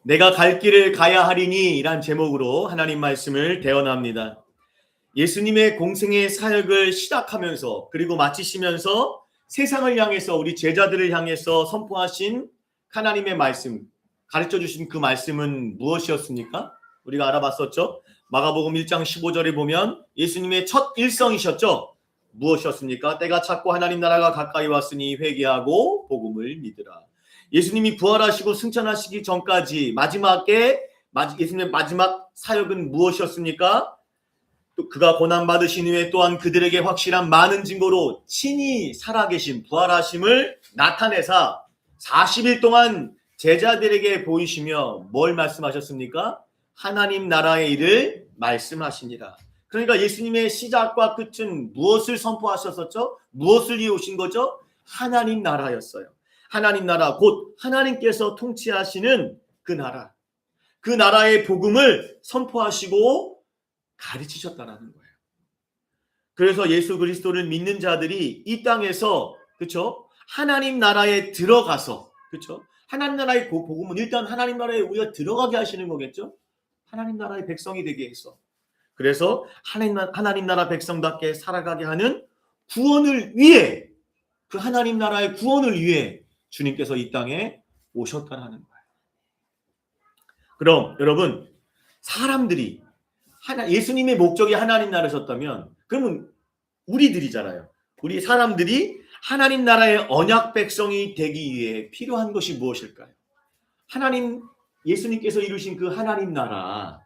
내가 갈 길을 가야 하리니 이란 제목으로 하나님 말씀을 대언합니다. 예수님의 공생의 사역을 시작하면서 그리고 마치시면서 세상을 향해서 우리 제자들을 향해서 선포하신 하나님의 말씀, 가르쳐 주신 그 말씀은 무엇이었습니까? 우리가 알아봤었죠. 마가복음 1장 15절에 보면 예수님의 첫 일성이셨죠. 무엇이었습니까? 때가 찼고 하나님 나라가 가까이 왔으니 회개하고 복음을 믿으라. 예수님이 부활하시고 승천하시기 전까지 예수님의 마지막 사역은 무엇이었습니까? 또 그가 고난받으신 후에 또한 그들에게 확실한 많은 증거로 친히 살아계신 부활하심을 나타내사 40일 동안 제자들에게 보이시며 뭘 말씀하셨습니까? 하나님 나라의 일을 말씀하시니라. 그러니까 예수님의 시작과 끝은 무엇을 선포하셨었죠? 무엇을 이루신 거죠? 하나님 나라였어요. 하나님 나라, 곧 하나님께서 통치하시는 그 나라. 그 나라의 복음을 선포하시고 가르치셨다라는 거예요. 그래서 예수 그리스도를 믿는 자들이 이 땅에서, 그렇죠? 하나님 나라에 들어가서, 그렇죠? 하나님 나라의 복음은 일단 하나님 나라에 우리가 들어가게 하시는 거겠죠? 하나님 나라의 백성이 되게 해서. 그래서 하나님 나라 백성답게 살아가게 하는 구원을 위해, 그 하나님 나라의 구원을 위해 주님께서 이 땅에 오셨다라는 거예요. 그럼 여러분, 사람들이 예수님의 목적이 하나님 나라셨다면 그러면 우리들이잖아요. 우리 사람들이 하나님 나라의 언약 백성이 되기 위해 필요한 것이 무엇일까요? 예수님께서 이루신 그 하나님 나라,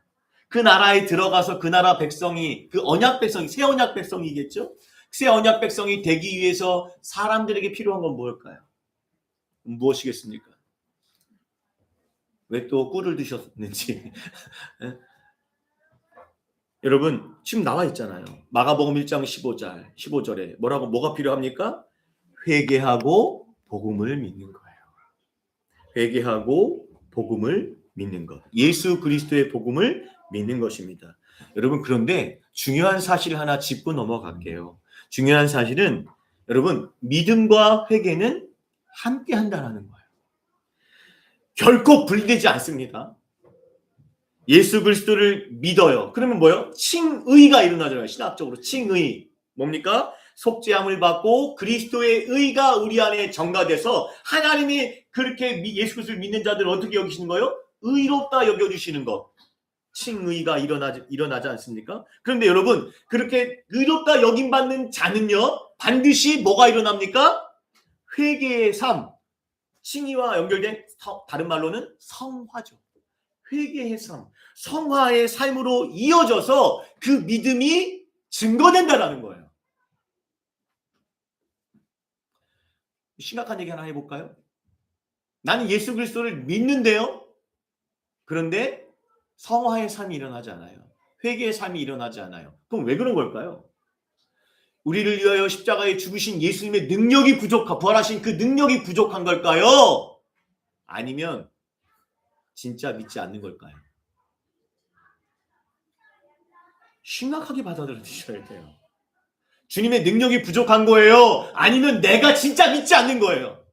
그 나라에 들어가서 그 나라 백성이, 그 언약 백성이, 새 언약 백성이겠죠? 새 언약 백성이 되기 위해서 사람들에게 필요한 건 뭘까요? 무엇이겠습니까? 왜 또 꿀을 드셨는지. 여러분, 지금 나와 있잖아요. 마가복음 1장 15절에 뭐가 필요합니까? 회개하고 복음을 믿는 거예요. 회개하고 복음을 믿는 것. 예수 그리스도의 복음을 믿는 것입니다. 여러분, 그런데 중요한 사실 하나 짚고 넘어갈게요. 중요한 사실은 여러분, 믿음과 회개는 함께 한다는 거예요. 결코 분리되지 않습니다. 예수 그리스도를 믿어요. 그러면 뭐요? 칭의가 일어나잖아요. 신학적으로 칭의. 뭡니까? 속죄함을 받고 그리스도의 의가 우리 안에 정가돼서 하나님이 그렇게 예수 그리스도를 믿는 자들을 어떻게 여기시는 거예요? 의롭다 여겨주시는 것. 칭의가 일어나지 않습니까? 그런데 여러분, 그렇게 의롭다 여김받는 자는요, 반드시 뭐가 일어납니까? 회개의 삶. 칭의와 연결된 다른 말로는 성화죠. 회개의 삶, 성화의 삶으로 이어져서 그 믿음이 증거된다라는 거예요. 심각한 얘기 하나 해볼까요? 나는 예수 그리스도를 믿는데요. 그런데 성화의 삶이 일어나지 않아요. 회개의 삶이 일어나지 않아요. 그럼 왜 그런 걸까요? 우리를 위하여 십자가에 죽으신 예수님의 능력이 부활하신 그 능력이 부족한 걸까요? 아니면 진짜 믿지 않는 걸까요? 심각하게 받아들여 주셔야 돼요. 주님의 능력이 부족한 거예요? 아니면 내가 진짜 믿지 않는 거예요?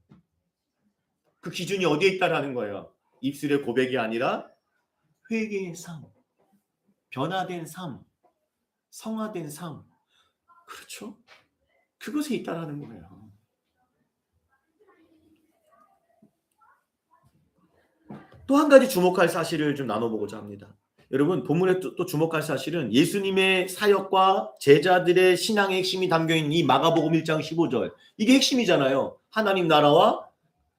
그 기준이 어디에 있다라는 거예요? 입술의 고백이 아니라 회개의 삶, 변화된 삶, 성화된 삶. 그렇죠? 그것에 있다라는 거예요. 또 한 가지 주목할 사실을 좀 나눠보고자 합니다. 여러분, 본문에 또 주목할 사실은 예수님의 사역과 제자들의 신앙의 핵심이 담겨있는 이 마가복음 1장 15절. 이게 핵심이잖아요. 하나님 나라와,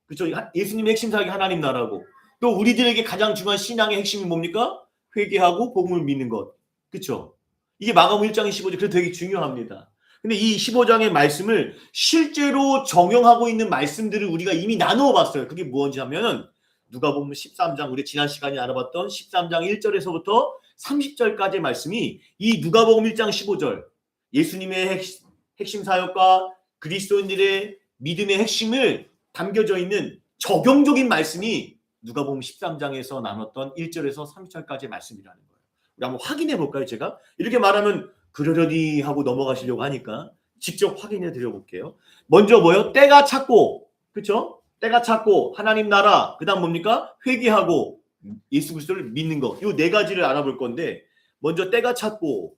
그렇죠? 예수님의 핵심 사역이 하나님 나라고, 또 우리들에게 가장 중요한 신앙의 핵심이 뭡니까? 회개하고 복음을 믿는 것. 그렇죠? 이게 마가복음 1장 15절. 그래서 되게 중요합니다. 근데 이 15장의 말씀을 실제로 적용하고 있는 말씀들을 우리가 이미 나누어 봤어요. 그게 무엇인지 하면은 누가복음 13장, 우리 지난 시간에 알아봤던 13장 1절에서부터 30절까지의 말씀이 이 누가복음 1장 15절, 예수님의 핵심 사역과 그리스도인들의 믿음의 핵심을 담겨져 있는 적용적인 말씀이 누가복음 13장에서 나눴던 1절에서 30절까지의 말씀이라는 거예요. 우리 한번 확인해 볼까요? 제가 이렇게 말하면 그러려니 하고 넘어가시려고 하니까 직접 확인해 드려볼게요. 먼저 뭐요? 때가 찼고, 그렇죠? 때가 찼고 하나님 나라, 그 다음 뭡니까? 회개하고 예수 그리스도를 믿는 거. 요 네 가지를 알아볼 건데 먼저 때가 찼고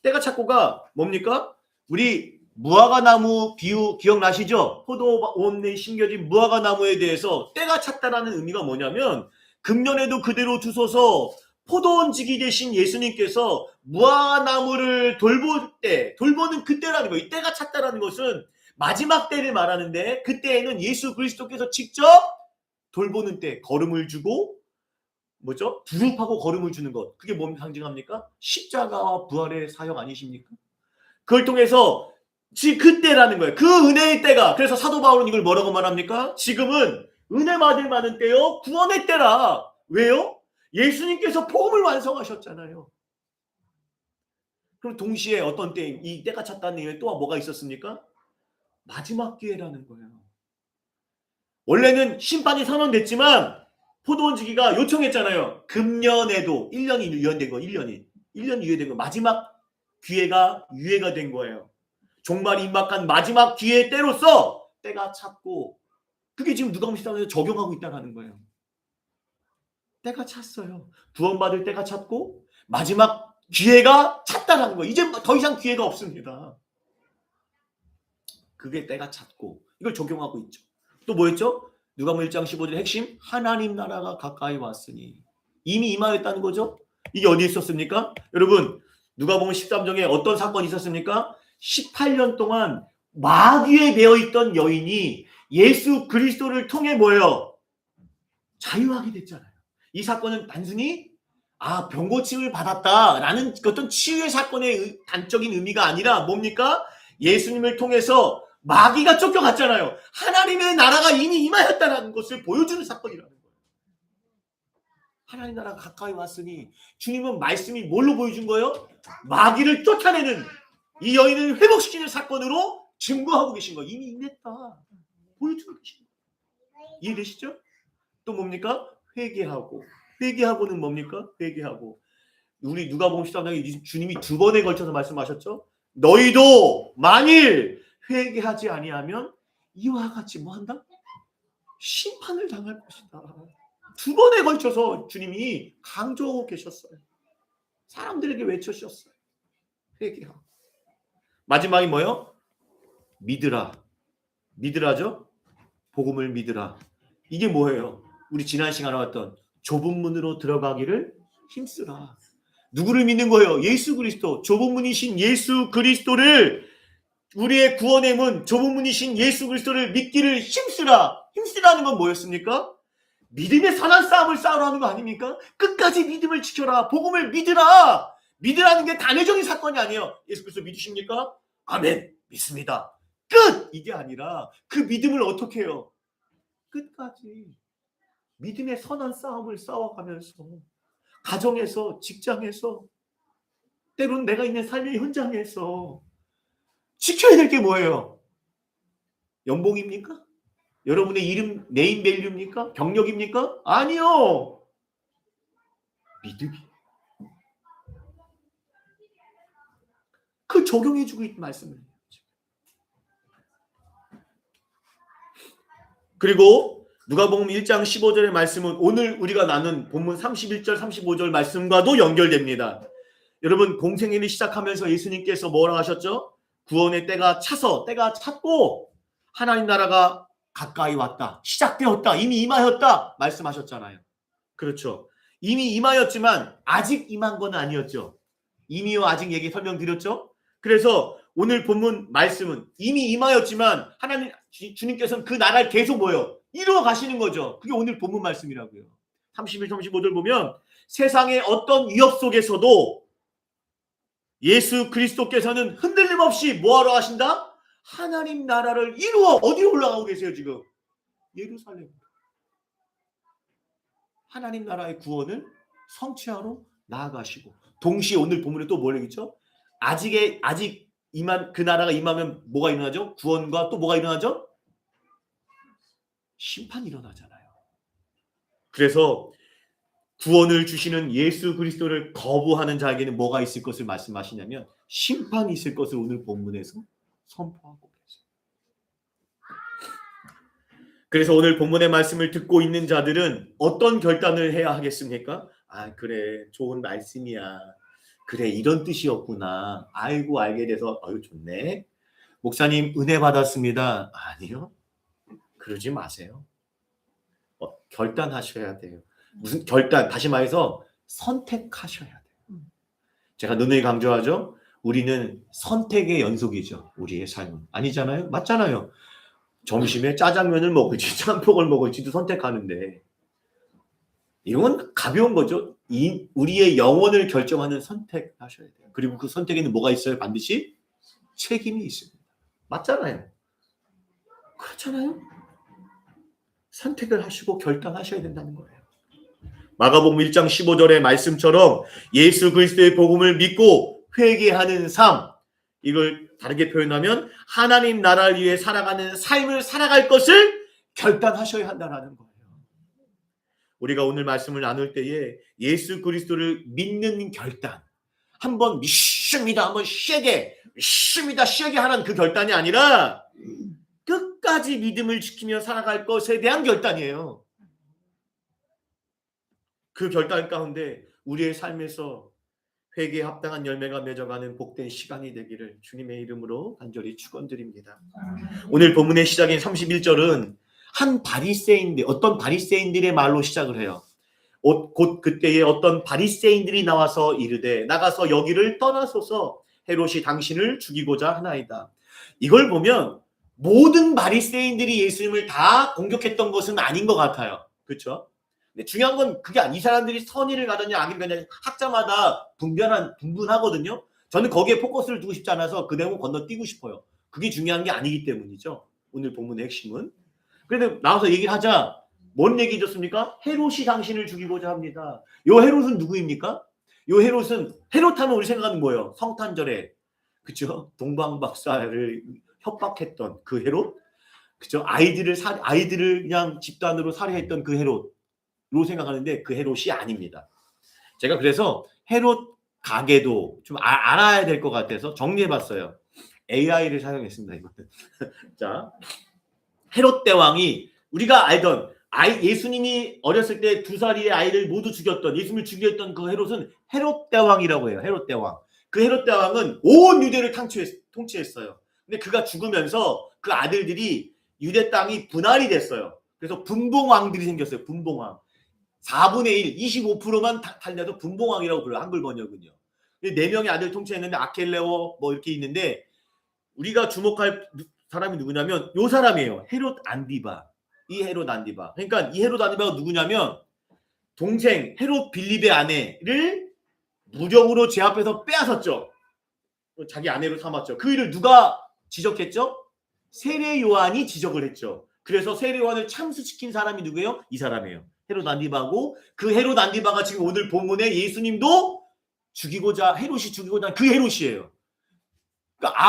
때가 찼고가 뭡니까? 우리 무화과 나무 비유 기억나시죠? 포도원에 심겨진 무화과 나무에 대해서 때가 찼다라는 의미가 뭐냐면 금년에도 그대로 주소서 포도원지기 되신 예수님께서 무화과 나무를 돌보는 그때라는 거예요. 이 때가 찼다라는 것은 마지막 때를 말하는데 그때에는 예수 그리스도께서 직접 돌보는 때 걸음을 주고 뭐죠? 두릅하고 걸음을 주는 것. 그게 뭘 상징합니까? 십자가와 부활의 사역 아니십니까? 그걸 통해서 그때라는 거예요. 그 은혜의 때가. 그래서 사도 바울은 이걸 뭐라고 말합니까? 지금은 은혜 받을 만한 때요. 구원의 때라. 왜요? 예수님께서 복음을 완성하셨잖아요. 그럼 동시에 어떤 때, 이 때가 찼다는 얘기에 또 뭐가 있었습니까? 마지막 기회라는 거예요. 원래는 심판이 선언됐지만 포도원지기가 요청했잖아요. 금년에도 1년이 유예된 거, 1년이 유예된 거. 마지막 기회가 유예가 된 거예요. 종말이 임박한 마지막 기회 때로서 때가 찼고 그게 지금 누가복음 13장에서 적용하고 있다는 거예요. 때가 찼어요. 구원받을 때가 찼고 마지막 기회가 찼다는 거예요. 이제 더 이상 기회가 없습니다. 그게 때가 찼고 이걸 적용하고 있죠. 또 뭐였죠? 누가복음 1장 15절 핵심 하나님 나라가 가까이 왔으니 이미 임하였다는 거죠. 이게 어디에 있었습니까? 여러분 누가복음 13장에 어떤 사건이 있었습니까? 18년 동안 마귀에 매어있던 여인이 예수 그리스도를 통해 뭐예요? 자유하게 됐잖아요. 이 사건은 단순히 병고침을 받았다라는 어떤 치유의 사건의 단적인 의미가 아니라 뭡니까? 예수님을 통해서 마귀가 쫓겨갔잖아요. 하나님의 나라가 이미 임하였다는 것을 보여주는 사건이라는 거예요. 하나님 나라가 가까이 왔으니 주님은 말씀이 뭘로 보여준 거예요? 마귀를 쫓아내는 이 여인을 회복시키는 사건으로 증거하고 계신 거예요. 이미 임했다. 보여주고 계신 거예요. 이해되시죠? 또 뭡니까? 회개하고는 뭡니까? 회개하고 우리 누가복음 13장에 주님이 두 번에 걸쳐서 말씀하셨죠? 너희도 만일 회개하지 아니하면 이와 같이 뭐 한다? 심판을 당할 것이다. 두 번에 걸쳐서 주님이 강조하고 계셨어요. 사람들에게 외쳐주셨어요. 회개하고. 마지막이 뭐요? 믿으라. 믿으라죠? 복음을 믿으라. 이게 뭐예요? 우리 지난 시간에 왔던 좁은 문으로 들어가기를 힘쓰라. 누구를 믿는 거예요? 예수 그리스도. 좁은 문이신 예수 그리스도를 우리의 구원의 문, 좁은 문이신 예수 그리스도를 믿기를 힘쓰라. 힘쓰라는 건 뭐였습니까? 믿음의 선한 싸움을 싸우라는 거 아닙니까? 끝까지 믿음을 지켜라. 복음을 믿으라. 믿으라는 게 단회적인 사건이 아니에요. 예수 그리스도 믿으십니까? 아멘. 믿습니다. 끝! 이게 아니라 그 믿음을 어떻게 해요? 끝까지 믿음의 선한 싸움을 싸워가면서 가정에서, 직장에서, 때로는 내가 있는 삶의 현장에서 지켜야 될 게 뭐예요? 연봉입니까? 여러분의 이름, 네임 밸류입니까? 경력입니까? 아니요. 믿음이. 그 적용해주고 있는 말씀을. 그리고 누가복음 1장 15절의 말씀은 오늘 우리가 나눈 본문 31절 35절 말씀과도 연결됩니다. 여러분 공생애를 시작하면서 예수님께서 뭐라 하셨죠? 구원의 때가 찼고 하나님 나라가 가까이 왔다. 시작되었다. 이미 임하였다. 말씀하셨잖아요. 그렇죠. 이미 임하였지만 아직 임한 건 아니었죠. 이미와 아직 얘기 설명드렸죠. 그래서 오늘 본문 말씀은 이미 임하였지만 하나님 주님께서는 그 나라를 계속 뭐예요? 이루어 가시는 거죠. 그게 오늘 본문 말씀이라고요. 31, 35절 보면 세상의 어떤 위협 속에서도 예수 그리스도께서는 흔들림 없이 뭐하러 하신다? 하나님 나라를 이루어 어디로 올라가고 계세요 지금? 예루살렘. 하나님 나라의 구원을 성취하러 나아가시고 동시에 오늘 본문에 또 뭘 얘기죠? 아직 임한 그 나라가 임하면 뭐가 일어나죠? 구원과 또 뭐가 일어나죠? 심판이 일어나잖아요. 그래서 구원을 주시는 예수 그리스도를 거부하는 자에게는 뭐가 있을 것을 말씀하시냐면 심판이 있을 것을 오늘 본문에서 선포하고 계세요. 그래서 오늘 본문의 말씀을 듣고 있는 자들은 어떤 결단을 해야 하겠습니까? 아, 그래. 좋은 말씀이야. 그래, 이런 뜻이었구나. 아이고, 알게 돼서 아유 좋네. 목사님 은혜 받았습니다. 아니요. 그러지 마세요. 결단하셔야 돼요. 무슨 결단? 다시 말해서 선택하셔야 돼요. 제가 누누이 강조하죠. 우리는 선택의 연속이죠. 우리의 삶은. 아니잖아요? 맞잖아요. 점심에 짜장면을 먹을지 짬뽕을 먹을지도 선택하는데 이건 가벼운 거죠. 우리의 영혼을 결정하는 선택하셔야 돼요. 그리고 그 선택에는 뭐가 있어요? 반드시 책임이 있습니다. 맞잖아요. 그렇잖아요. 선택을 하시고 결단하셔야 된다는 거예요. 마가복음 1장 15절의 말씀처럼 예수 그리스도의 복음을 믿고 회개하는 삶, 이걸 다르게 표현하면 하나님 나라를 위해 살아가는 삶을 살아갈 것을 결단하셔야 한다는 거예요. 우리가 오늘 말씀을 나눌 때에 예수 그리스도를 믿는 결단, 한번 믿습니다, 한번 세게 믿습니다, 세게 하라는 그 결단이 아니라 끝까지 믿음을 지키며 살아갈 것에 대한 결단이에요. 그 결단 가운데 우리의 삶에서 회개에 합당한 열매가 맺어가는 복된 시간이 되기를 주님의 이름으로 간절히 축원드립니다. 오늘 본문의 시작인 31절은 한 바리새인들, 어떤 바리새인들의 말로 시작을 해요. 곧 그때에 어떤 바리새인들이 나와서 이르되 나가서 여기를 떠나소서 헤롯이 당신을 죽이고자 하나이다. 이걸 보면 모든 바리새인들이 예수님을 다 공격했던 것은 아닌 것 같아요. 그렇죠? 근데 중요한 건 그게 이 사람들이 선의를 가졌냐 악의를 가졌냐 학자마다 분분하거든요. 저는 거기에 포커스를 두고 싶지 않아서 그 내용 건너뛰고 싶어요. 그게 중요한 게 아니기 때문이죠. 오늘 본문의 핵심은. 그런데 나와서 얘기를 하자. 뭔 얘기 줬습니까? 헤롯이 당신을 죽이고자 합니다. 요 헤롯은 누구입니까? 요 헤롯은, 헤롯 하면 우리 생각하는 뭐예요? 성탄절에, 그쵸? 동방박사를 협박했던 그 헤롯? 그쵸? 아이들을 그냥 집단으로 살해했던 그 헤롯. 로 생각하는데 그 헤롯이 아닙니다. 제가 그래서 헤롯 가게도 좀 알아야 될 것 같아서 정리해봤어요. AI를 사용했습니다. 이것은. 자, 헤롯 대왕이 우리가 알던 예수님이 어렸을 때 2살의 아이를 모두 죽였던, 예수님을 죽였던 그 헤롯은 헤롯 대왕이라고 해요. 헤롯 대왕. 그 헤롯 대왕은 온 유대를 통치했어요. 근데 그가 죽으면서 그 아들들이 유대 땅이 분할이 됐어요. 그래서 분봉왕들이 생겼어요. 분봉왕. 4분의 1, 25%만 달려도 분봉왕이라고 불러요. 한글 번역은요. 4명의 아들 통치했는데 아켈레오 뭐 이렇게 있는데 우리가 주목할 사람이 누구냐면 요 사람이에요. 헤롯 안디바. 이 헤롯 안디바. 그러니까 이 헤롯 안디바가 누구냐면 동생 헤롯 빌립의 아내를 무력으로 제 앞에서 빼앗았죠. 자기 아내로 삼았죠. 그 일을 누가 지적했죠? 세례 요한이 지적을 했죠. 그래서 세례 요한을 참수시킨 사람이 누구예요? 이 사람이에요. 헤롯 안디바고, 그 헤롯 안디바가 지금 오늘 본문에 예수님도 헤롯이 죽이고자 그 헤롯이에요. 그러니까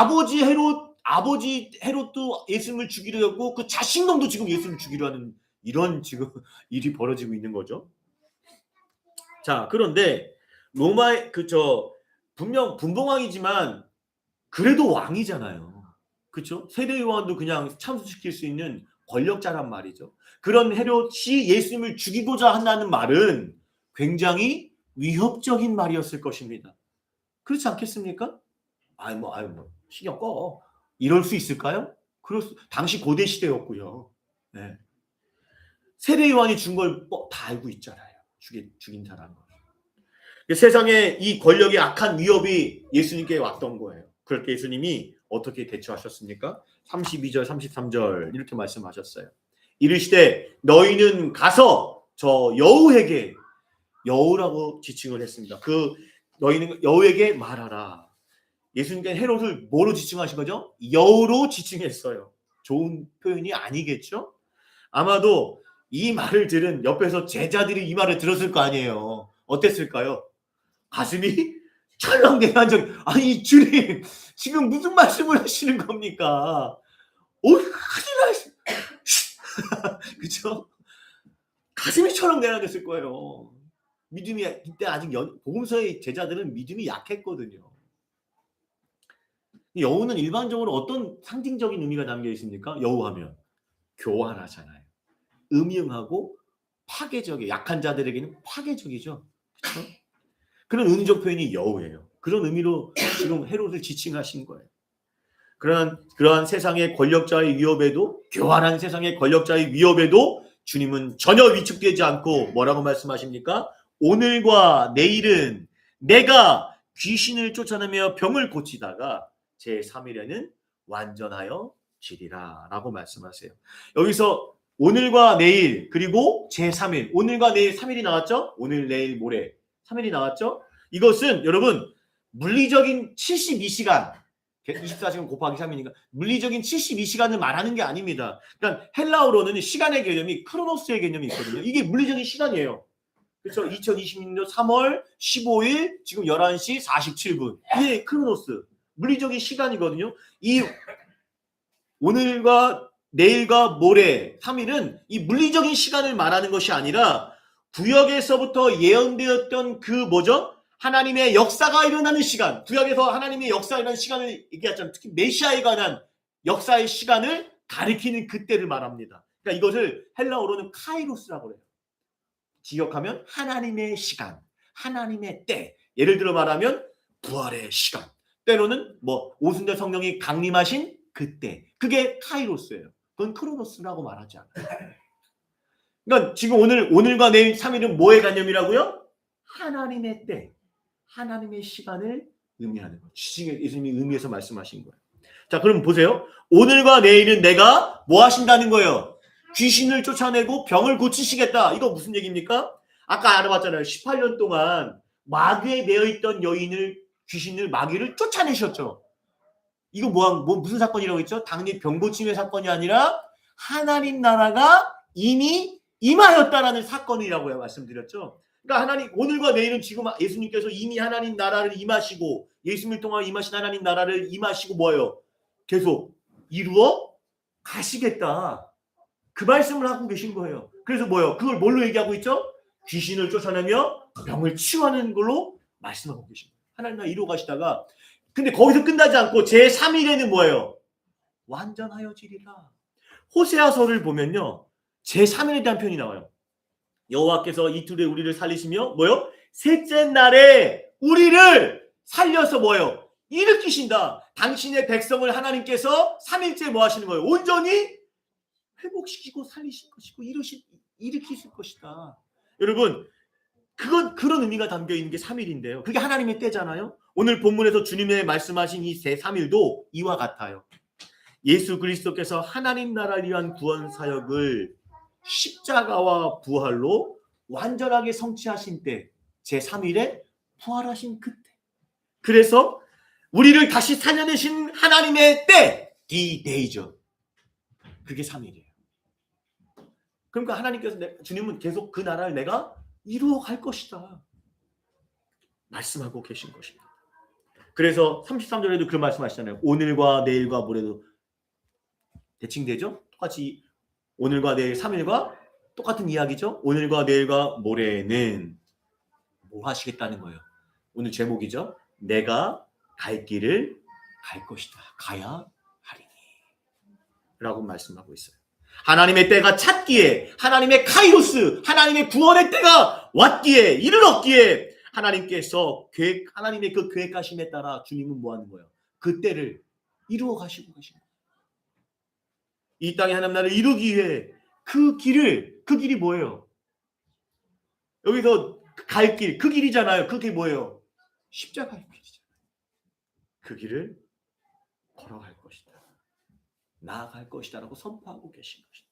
아버지 헤롯도 예수님을 죽이려 했고 그 자신감도 지금 예수님을 죽이려 하는 이런 지금 일이 벌어지고 있는 거죠. 자, 그런데 로마의 분명 분봉왕이지만 그래도 왕이잖아요. 그렇죠? 세례 요한도 그냥 참수시킬 수 있는 권력자란 말이죠. 그런 헤롯이 예수님을 죽이고자 한다는 말은 굉장히 위협적인 말이었을 것입니다. 그렇지 않겠습니까? 신경 꺼. 이럴 수 있을까요? 당시 고대 시대였고요. 네. 세례 요한이 준 걸 다 알고 있잖아요. 죽인 사람은. 세상에 이 권력이 악한 위협이 예수님께 왔던 거예요. 그럴 때 예수님이 어떻게 대처하셨습니까? 32절, 33절 이렇게 말씀하셨어요. 이르시되 너희는 가서 저 여우에게, 여우라고 지칭을 했습니다. 너희는 여우에게 말하라. 예수님께는 헤롯을 뭐로 지칭하신 거죠? 여우로 지칭했어요. 좋은 표현이 아니겠죠? 아마도 이 말을 들은 옆에서 제자들이 이 말을 들었을 거 아니에요. 어땠을까요? 가슴이 철렁대한 적, 아니 주님 지금 무슨 말씀을 하시는 겁니까? 큰일 그쵸? 가슴이 철렁대한했을 거예요. 믿음이 이때 아직 복음서의 제자들은 믿음이 약했거든요. 여우는 일반적으로 어떤 상징적인 의미가 담겨 있습니까? 여우하면 교활하잖아요. 음흉하고 파괴적이에요. 약한 자들에게는 파괴적이죠. 그렇죠? 그런 은유적 표현이 여호예요. 그런 의미로 지금 헤롯을 지칭하신 거예요. 그러한 세상의 권력자의 위협에도, 교활한 세상의 권력자의 위협에도 주님은 전혀 위축되지 않고 뭐라고 말씀하십니까? 오늘과 내일은 내가 귀신을 쫓아내며 병을 고치다가 제3일에는 완전하여 지리라 라고 말씀하세요. 여기서 오늘과 내일 그리고 제3일, 오늘과 내일 3일이 나왔죠? 오늘, 내일, 모레 3일이 나왔죠? 이것은 여러분 물리적인 72시간 24시간 곱하기 3이니까 물리적인 72시간을 말하는 게 아닙니다. 그러니까 헬라어로는 시간의 개념이 크로노스의 개념이 있거든요. 이게 물리적인 시간이에요. 그렇죠? 2026년 3월 15일 지금 11시 47분. 이게 크로노스. 물리적인 시간이거든요. 이 오늘과 내일과 모레 3일은 이 물리적인 시간을 말하는 것이 아니라 구약에서부터 예언되었던 그 뭐죠? 하나님의 역사가 일어나는 시간, 구약에서 하나님의 역사가 일어나는 시간을 얘기하잖아요. 특히 메시아에 관한 역사의 시간을 가리키는 그때를 말합니다. 그러니까 이것을 헬라어로는 카이로스라고 해요. 기억하면 하나님의 시간, 하나님의 때. 예를 들어 말하면 부활의 시간. 때로는 뭐 오순절 성령이 강림하신 그때. 그게 카이로스예요. 그건 크로노스라고 말하지 않아요. 그러니까 지금 오늘과 내일 3일은 뭐의 개념이라고요? 하나님의 때. 하나님의 시간을 의미하는 거예요. 예수님이 의미해서 말씀하신 거예요. 자, 그럼 보세요. 오늘과 내일은 내가 뭐 하신다는 거예요? 귀신을 쫓아내고 병을 고치시겠다. 이거 무슨 얘기입니까? 아까 알아봤잖아요. 18년 동안 마귀에 매여있던 귀신을 마귀를 쫓아내셨죠. 이거 무슨 사건이라고 했죠? 당연히 병 고침의 사건이 아니라 하나님 나라가 이미 임하였다라는 사건이라고 말씀드렸죠. 그러니까 하나님, 오늘과 내일은 지금 예수님께서 이미 하나님 나라를 임하시고 예수님을 통하여 임하신 하나님 나라를 임하시고 뭐예요? 계속 이루어 가시겠다. 그 말씀을 하고 계신 거예요. 그래서 뭐예요? 그걸 뭘로 얘기하고 있죠? 귀신을 쫓아내며 병을 치유하는 걸로 말씀하고 계신 거예요. 하나님 나라 이루어 가시다가 근데 거기서 끝나지 않고 제3일에는 뭐예요? 완전하여 지리라. 호세아서를 보면요. 제3일에 대한 표현이 나와요. 여호와께서 이틀에 우리를 살리시며 뭐요? 셋째 날에 우리를 살려서 뭐요? 일으키신다. 당신의 백성을 하나님께서 3일째 뭐 하시는 거예요? 온전히 회복시키고 살리실 것이고 일으키실 것이다. 여러분, 그런 의미가 담겨 있는 게 3일인데요. 그게 하나님의 때잖아요. 오늘 본문에서 주님의 말씀하신 이 제3일도 이와 같아요. 예수 그리스도께서 하나님 나라를 위한 구원 사역을 십자가와 부활로 완전하게 성취하신 때, 제3일에 부활하신 그때. 그래서 우리를 다시 살려내신 하나님의 때, D-Day죠. 그게 3일이에요. 그러니까 하나님께서 주님은 계속 그 나라를 내가 이루어 갈 것이다 말씀하고 계신 것입니다. 그래서 33절에도 그 말씀하시잖아요. 오늘과 내일과 모레도 대칭되죠? 똑같이 오늘과 내일 3일과 똑같은 이야기죠. 오늘과 내일과 모레는 뭐 하시겠다는 거예요. 오늘 제목이죠. 내가 갈 길을 갈 것이다. 가야 하리니 라고 말씀하고 있어요. 하나님의 때가 찼기에, 하나님의 카이로스, 하나님의 구원의 때가 왔기에, 이르렀기에 하나님의 그 계획하심에 따라 주님은 뭐 하는 거예요? 그 때를 이루어 가시고 계신 거예요. 이 땅에 하나님 나라를 이루기 위해 그 길이 뭐예요? 여기서 갈 길, 그 길이잖아요. 그게 뭐예요? 십자가의 길이잖아요. 그 길을 걸어갈 것이다. 나아갈 것이다 라고 선포하고 계신 것입니다.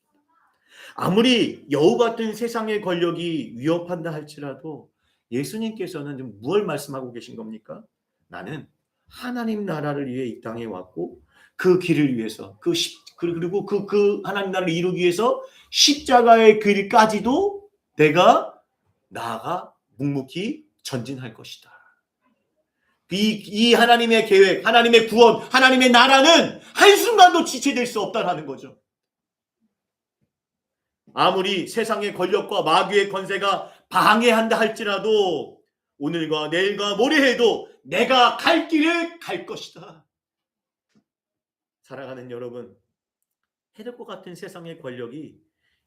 아무리 여우 같은 세상의 권력이 위협한다 할지라도 예수님께서는 좀 무엇을 말씀하고 계신 겁니까? 나는 하나님 나라를 위해 이 땅에 왔고 그 길을 위해서 그리고 그 하나님 나라를 이루기 위해서 십자가의 길까지도 내가 나아가 묵묵히 전진할 것이다. 이 하나님의 계획, 하나님의 구원, 하나님의 나라는 한순간도 지체될 수 없다는 거죠. 아무리 세상의 권력과 마귀의 권세가 방해한다 할지라도 오늘과 내일과 모레에도 내가 갈 길을 갈 것이다. 사랑하는 여러분, 헤롯과 같은 세상의 권력이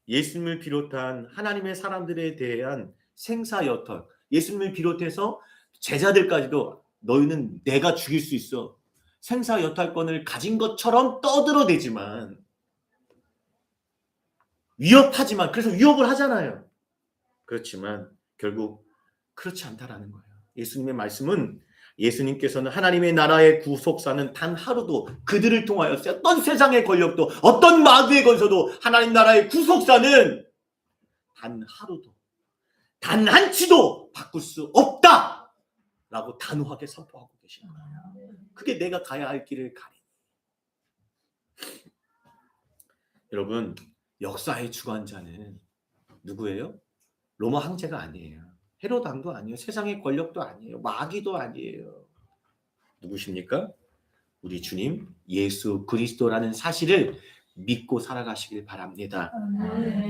예수님을 비롯한 하나님의 사람들에 대한 생사여탈, 예수님을 비롯해서 제자들까지도 너희는 내가 죽일 수 있어. 생사여탈권을 가진 것처럼 떠들어대지만 위협하지만 그래서 위협을 하잖아요. 그렇지만 결국 그렇지 않다라는 거예요. 예수님의 말씀은 예수님께서는 하나님의 나라의 구속사는 단 하루도 그들을 통하여 어떤 세상의 권력도 어떤 마귀의 권세도 하나님 나라의 구속사는 단 하루도 단 한치도 바꿀 수 없다 라고 단호하게 선포하고 계시는 거예요. 그게 내가 가야 할 길을 가리. 여러분, 역사의 주관자는 누구예요? 로마 황제가 아니에요. 헤롯 왕도 아니에요. 세상의 권력도 아니에요. 마귀도 아니에요. 누구십니까? 우리 주님 예수 그리스도라는 사실을 믿고 살아가시길 바랍니다.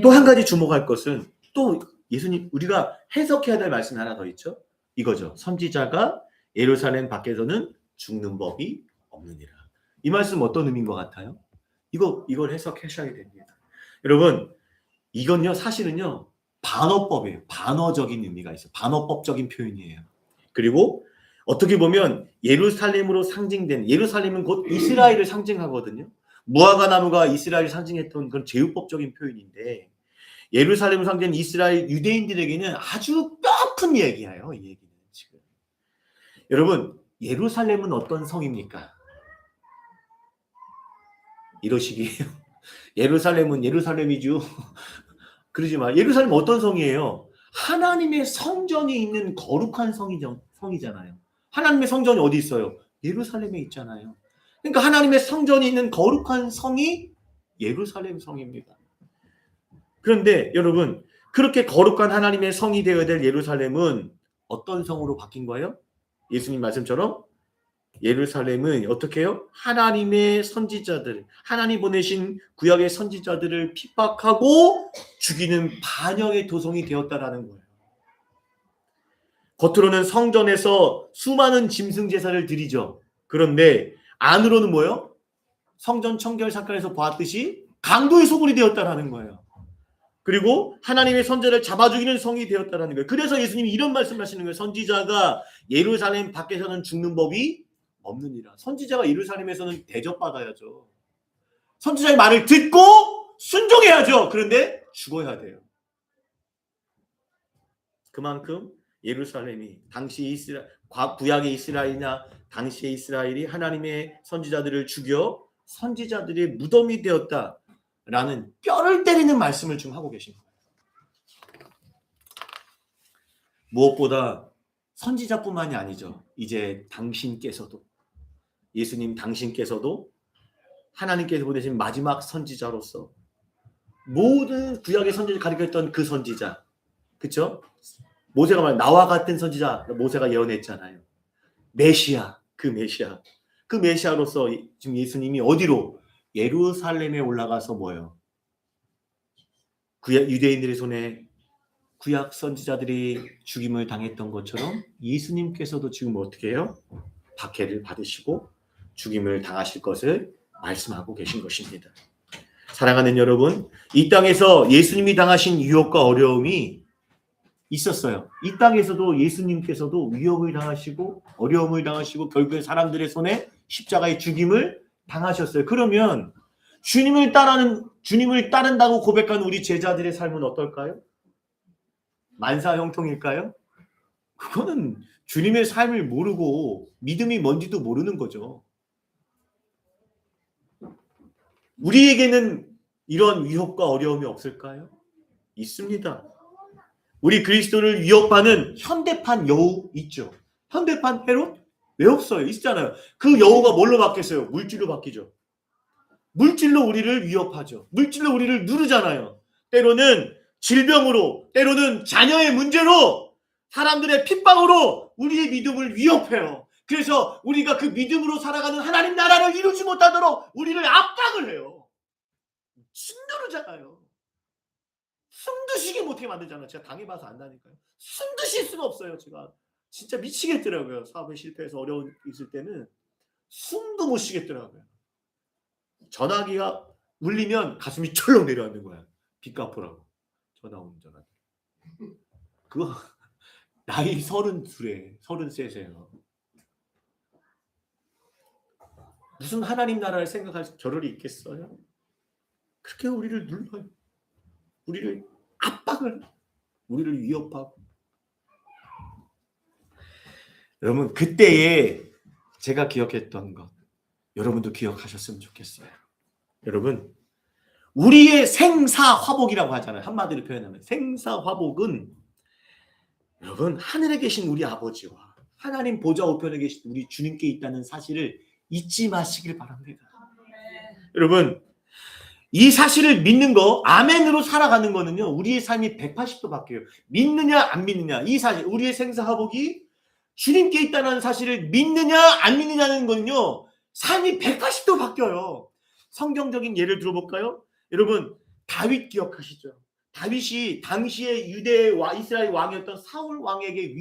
또 한 가지 주목할 것은 또 예수님 우리가 해석해야 될 말씀 하나 더 있죠. 이거죠. 선지자가 예루살렘 밖에서는 죽는 법이 없느니라. 이 말씀 어떤 의미인 것 같아요? 이걸 해석하셔야 됩니다. 여러분, 이건요 사실은요 반어법이에요. 반어적인 의미가 있어요. 반어법적인 표현이에요. 그리고 어떻게 보면 예루살렘으로 상징된, 예루살렘은 곧 이스라엘을 상징하거든요. 무화과 나무가 이스라엘을 상징했던 그런 제후법적인 표현인데 예루살렘을 상징한 이스라엘 유대인들에게는 아주 뼈아픈 얘기예요. 이 얘기는 지금. 여러분, 예루살렘은 어떤 성입니까? 이러시기에요. 예루살렘은 예루살렘이죠. 그러지 마. 예루살렘은 어떤 성이에요? 하나님의 성전이 있는 거룩한 성이잖아요. 하나님의 성전이 어디 있어요? 예루살렘에 있잖아요. 그러니까 하나님의 성전이 있는 거룩한 성이 예루살렘 성입니다. 그런데 여러분, 그렇게 거룩한 하나님의 성이 되어야 될 예루살렘은 어떤 성으로 바뀐 거예요? 예수님 말씀처럼 예루살렘은 어떻게 해요? 하나님의 선지자들, 하나님 보내신 구약의 선지자들을 핍박하고 죽이는 반역의 도성이 되었다라는 거예요. 겉으로는 성전에서 수많은 짐승 제사를 드리죠. 그런데 안으로는 뭐예요? 성전 청결 사건에서 보았듯이 강도의 소굴이 되었다라는 거예요. 그리고 하나님의 선제를 잡아 죽이는 성이 되었다라는 거예요. 그래서 예수님이 이런 말씀을 하시는 거예요. 선지자가 예루살렘 밖에서는 죽는 법이 없느니라. 선지자가 예루살렘에서는 대접받아야죠. 선지자의 말을 듣고 순종해야죠. 그런데 죽어야 돼요. 그만큼 예루살렘이 당시 구약의 이스라엘이나 당시의 이스라엘이 하나님의 선지자들을 죽여 선지자들의 무덤이 되었다라는 뼈를 때리는 말씀을 지금 하고 계신 거예요. 무엇보다 선지자뿐만이 아니죠. 이제 당신께서도, 예수님 당신께서도 하나님께서 보내신 마지막 선지자로서 모든 구약의 선지자를 가리켰던 그 선지자, 그렇죠? 모세가 말 나와 같은 선지자, 모세가 예언했잖아요. 메시아, 그 메시아로서 지금 예수님이 어디로? 예루살렘에 올라가서 뭐예요? 구약 유대인들의 손에 구약 선지자들이 죽임을 당했던 것처럼 예수님께서도 지금 어떻게 해요? 박해를 받으시고 죽임을 당하실 것을 말씀하고 계신 것입니다. 사랑하는 여러분, 이 땅에서 예수님이 당하신 유혹과 어려움이 있었어요. 이 땅에서도 예수님께서도 위협을 당하시고 어려움을 당하시고 결국에 사람들의 손에 십자가의 죽임을 당하셨어요. 그러면 주님을 따른다고 고백하는 우리 제자들의 삶은 어떨까요? 만사형통일까요? 그거는 주님의 삶을 모르고 믿음이 뭔지도 모르는 거죠. 우리에게는 이런 위협과 어려움이 없을까요? 있습니다. 우리 그리스도를 위협하는 현대판 여우 있죠. 현대판 헤롯? 왜 없어요? 있잖아요. 그 여우가 뭘로 바뀌었어요? 물질로 바뀌죠. 물질로 우리를 위협하죠. 물질로 우리를 누르잖아요. 때로는 질병으로, 때로는 자녀의 문제로, 사람들의 핍박으로 우리의 믿음을 위협해요. 그래서 우리가 그 믿음으로 살아가는 하나님 나라를 이루지 못하도록 우리를 압박을 해요. 숨누르잖아요. 숨도 쉬게 못하게 만들잖아요. 제가 당해봐서 안다니까요. 숨도 쉴 수가 없어요. 제가 진짜 미치겠더라고요. 사업에 실패해서 어려운 있을 때는 숨도 못 쉬겠더라고요. 전화기가 울리면 가슴이 철렁 내려앉는 거야. 빚 갚으라고 전화 오는 전화. 그거 나이 32에 33세요. 무슨 하나님 나라를 생각할 겨를이 있겠어요? 그렇게 우리를 눌러요. 우리를 압박을, 우리를 위협하고. 여러분, 그때에 제가 기억했던 것, 여러분도 기억하셨으면 좋겠어요. 여러분, 우리의 생사화복이라고 하잖아요. 한마디로 표현하면 생사화복은, 여러분, 하늘에 계신 우리 아버지와 하나님 보좌 우편에 계신 우리 주님께 있다는 사실을 잊지 마시길 바랍니다. 여러분, 이 사실을 믿는 거, 아멘으로 살아가는 거는요, 우리의 삶이 180도 바뀌어요. 믿느냐 안 믿느냐, 이 사실, 우리의 생사화복이 주님께 있다는 사실을 믿느냐 안 믿느냐는 거는요, 삶이 180도 바뀌어요. 성경적인 예를 들어볼까요? 여러분, 다윗 기억하시죠? 다윗이 당시에 유대 이스라엘 왕이었던 사울 왕에게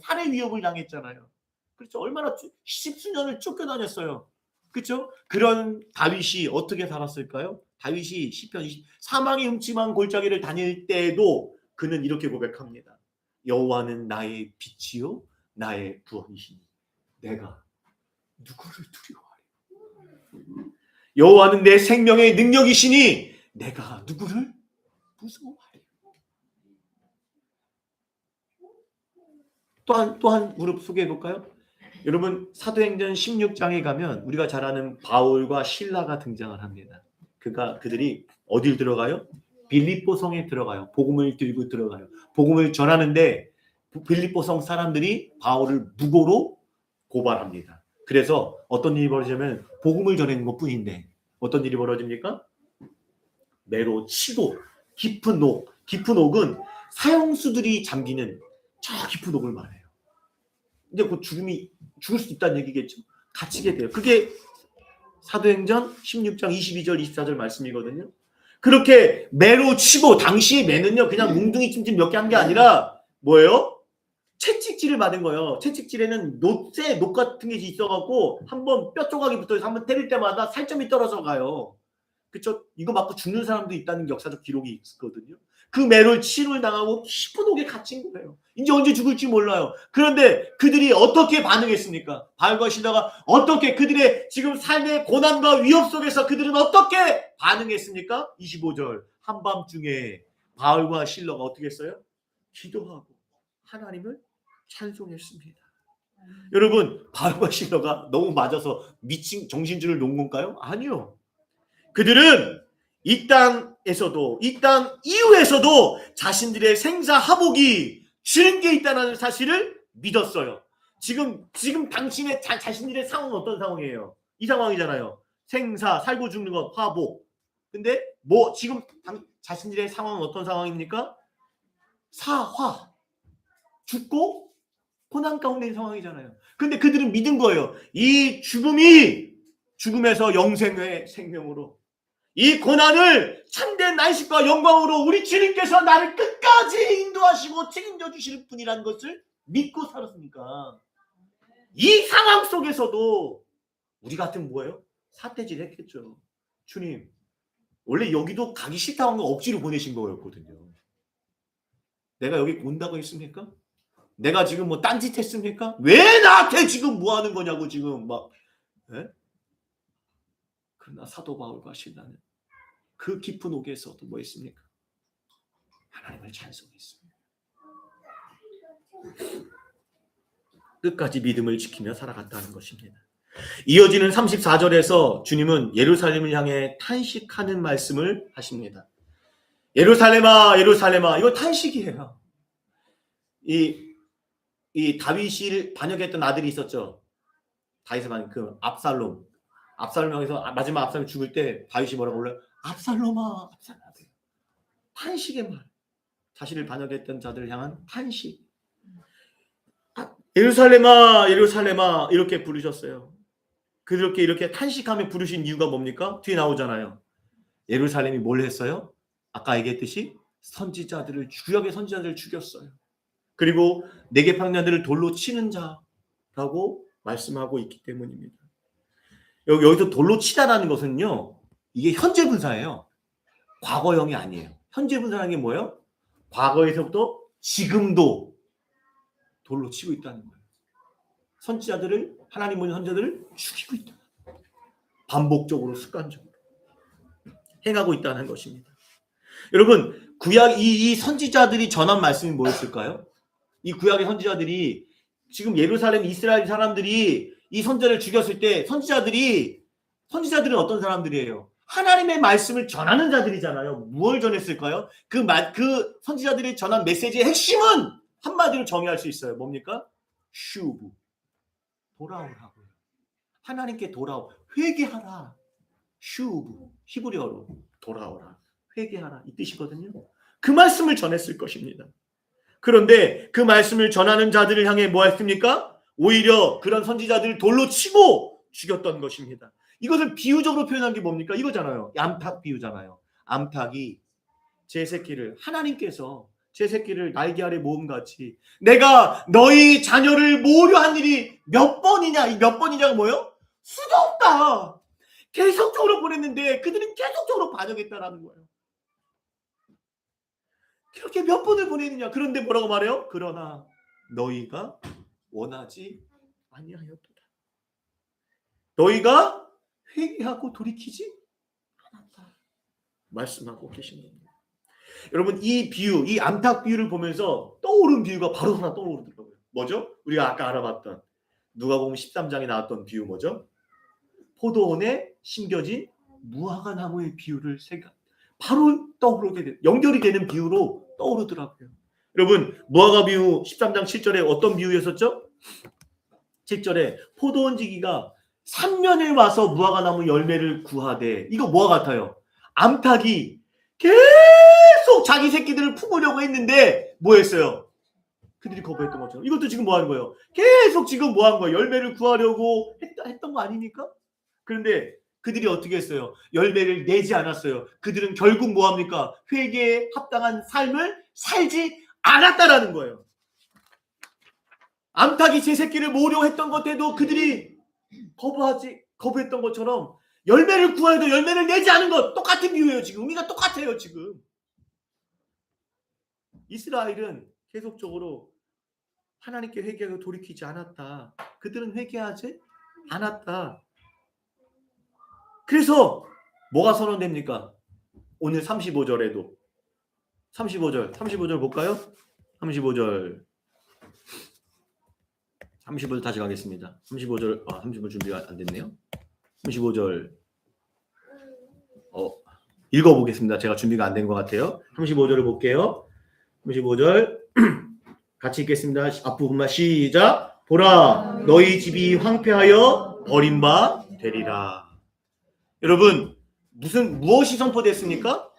살해 위협을 당했잖아요. 그렇죠? 얼마나 십수년을 쫓겨다녔어요. 그렇죠? 그런 다윗이 어떻게 살았을까요? 다윗이 시편 20, 사망의 흠침한 골짜기를 다닐 때에도 그는 이렇게 고백합니다. 여호와는 나의 빛이요 나의 구원이시니 내가 누구를 두려워하리. 여호와는 내 생명의 능력이시니 내가 누구를 무서워하리. 또한 무릎 소개해 볼까요? 여러분, 사도행전 16장에 가면 우리가 잘 아는 바울과 실라가 등장을 합니다. 그들이 어딜 들어가요? 빌립보 성에 들어가요. 복음을 들고 들어가요. 복음을 전하는데 빌립보 성 사람들이 바울을 무고로 고발합니다. 그래서 어떤 일이 벌어지냐면 복음을 전하는 것뿐인데 어떤 일이 벌어집니까? 매로 치고 깊은 옥은 사형수들이 잠기는 저 깊은 옥을 말해요. 이제 곧 죽을 수 있다는 얘기겠죠. 갇히게 돼요. 그게 사도행전 16장 22절 24절 말씀이거든요. 그렇게 매로 치고, 당시의 매는요 그냥 뭉둥이 찜찜 몇 개 한 게 아니라 뭐예요? 채찍질을 받은 거예요. 채찍질에는 녹 같은 게 있어갖고 한번 뼈 조각이 붙어서 한번 때릴 때마다 살점이 떨어져 가요. 그쵸? 이거 맞고 죽는 사람도 있다는 역사적 기록이 있거든요. 그 매를 치료를 당하고 깊은 옥에 갇힌 거예요. 이제 언제 죽을지 몰라요. 그런데 그들이 어떻게 반응했습니까? 바울과 실라가 어떻게, 그들의 지금 삶의 고난과 위협 속에서 그들은 어떻게 반응했습니까? 25절 한밤중에 바울과 실라가 어떻게 했어요? 기도하고 하나님을 찬송했습니다. 여러분, 바울과 실라가 너무 맞아서 미친 정신줄을 놓은 건가요? 아니요. 그들은 이 땅에서도, 이 땅 이후에서도 자신들의 생사화복이 주님께 있다는 사실을 믿었어요. 지금 당신의 자신들의 상황은 어떤 상황이에요? 이 상황이잖아요. 살고 죽는 것, 화복. 근데 지금 자신들의 상황은 어떤 상황입니까? 죽고 고난 가운데 있는 상황이잖아요. 근데 그들은 믿은 거예요. 이 죽음에서 영생의 생명으로, 이 고난을 참된 안식과 영광으로 우리 주님께서 나를 끝까지 인도하시고 책임져 주실 분이라는 것을 믿고 살았으니까 이 상황 속에서도 우리 같은 뭐예요? 사태질 했겠죠. 주님, 원래 여기도 가기 싫다고 한 거 억지로 보내신 거였거든요. 내가 여기 온다고 했습니까? 내가 지금 뭐 딴짓 했습니까? 왜 나한테 지금 뭐 하는 거냐고 지금 막. 네? 그러나 사도 바울과 실라는 그 깊은 옥에서도 뭐 했습니까? 하나님을 찬송했습니다. 끝까지 믿음을 지키며 살아갔다는 것입니다. 이어지는 34절에서 주님은 예루살렘을 향해 탄식하는 말씀을 하십니다. 예루살렘아, 예루살렘아. 이거 탄식이에요. 이 다윗이 반역했던 아들이 있었죠. 다윗의 그 압살롬. 압살롬에서 마지막 압살롬이 죽을 때 다윗이 뭐라고 불러요? 압살롬아, 압살롬. 탄식의 말. 자신을 반역했던 자들을 향한 탄식. 예루살렘아, 예루살렘아 이렇게 부르셨어요. 그렇게 이렇게 탄식하며 부르신 이유가 뭡니까? 뒤에 나오잖아요. 예루살렘이 뭘 했어요? 아까 얘기했듯이 구약의 선지자들을 죽였어요. 그리고 내게 평년들을 돌로 치는 자라고 말씀하고 있기 때문입니다. 여기서 돌로 치다라는 것은요, 이게 현재 분사예요. 과거형이 아니에요. 현재 분사라는 게 뭐예요? 과거에서부터 지금도 돌로 치고 있다는 거예요. 선지자들을, 하나님 보낸 선지자들을 죽이고 있다. 반복적으로 습관적으로 행하고 있다는 것입니다. 여러분, 구약 이 선지자들이 전한 말씀이 뭐였을까요? 이 구약의 선지자들이 지금 예루살렘 이스라엘 사람들이 이 선지자를 죽였을 때 선지자들은 어떤 사람들이에요? 하나님의 말씀을 전하는 자들이잖아요. 무엇을 전했을까요? 그 선지자들이 전한 메시지의 핵심은 한마디로 정의할 수 있어요. 뭡니까? 슈브. 돌아오라고요. 하나님께 돌아오. 회개하라. 슈브. 히브리어로 돌아오라. 회개하라. 이 뜻이거든요. 그 말씀을 전했을 것입니다. 그런데 그 말씀을 전하는 자들을 향해 뭐 했습니까? 오히려 그런 선지자들을 돌로 치고 죽였던 것입니다. 이것을 비유적으로 표현한 게 뭡니까? 이거잖아요. 암탉 비유잖아요. 암탉이 제 새끼를, 하나님께서 제 새끼를 날개 아래 모음같이 내가 너희 자녀를 모으려 한 일이 몇 번이냐? 이 몇 번이냐가 뭐예요? 수도 없다. 계속적으로 보냈는데 그들은 계속적으로 반역했다라는 거예요. 그렇게 몇 번을 보내느냐? 그런데 뭐라고 말해요? 그러나 너희가 원하지 아니하였도다. 너희가 회개하고 돌이키지 않았다. 말씀하고 계신 겁니다. 여러분, 이 비유, 이 암탉 비유를 보면서 떠오른 비유가 바로 하나 떠오르더라고요. 뭐죠? 우리가 아까 알아봤던 누가복음 13장에 나왔던 비유 뭐죠? 포도원에 심겨진 무화과 나무의 비유를 바로 떠오르게 돼, 연결이 되는 비유로 떠오르더라고요. 여러분, 무화과 비유 13장 7절에 어떤 비유였었죠? 7절에 포도원 지기가 3년에 와서 무화과 나무 열매를 구하되, 이거 뭐와 같아요? 암탉이 계속 자기 새끼들을 품으려고 했는데 뭐 했어요? 그들이 거부했던 것처럼 이것도 지금 뭐 하는 거예요? 계속 지금 뭐 한 거예요? 열매를 구하려고 했던 거 아닙니까? 그런데 그들이 어떻게 했어요? 열매를 내지 않았어요. 그들은 결국 뭐 합니까? 회개에 합당한 삶을 살지 않았다라는 거예요. 암탉이 제 새끼를 모으려고 했던 것에도 그들이 거부했던 것처럼 열매를 구하여도 열매를 내지 않은 것, 똑같은 비유예요. 지금 의미가 똑같아요. 지금 이스라엘은 계속적으로 하나님께 회개하고 돌이키지 않았다. 그들은 회개하지 않았다. 그래서 뭐가 선언됩니까? 오늘 35절에도 35절 볼까요? 35절 다시 가겠습니다. 35절 35절 준비가 안 됐네요. 35절 읽어보겠습니다. 제가 준비가 안 된 것 같아요. 35절을 볼게요. 35절 같이 읽겠습니다. 앞부분만 시작. 보라, 너희 집이 황폐하여 버림바 되리라. 여러분, 무엇이 선포됐습니까?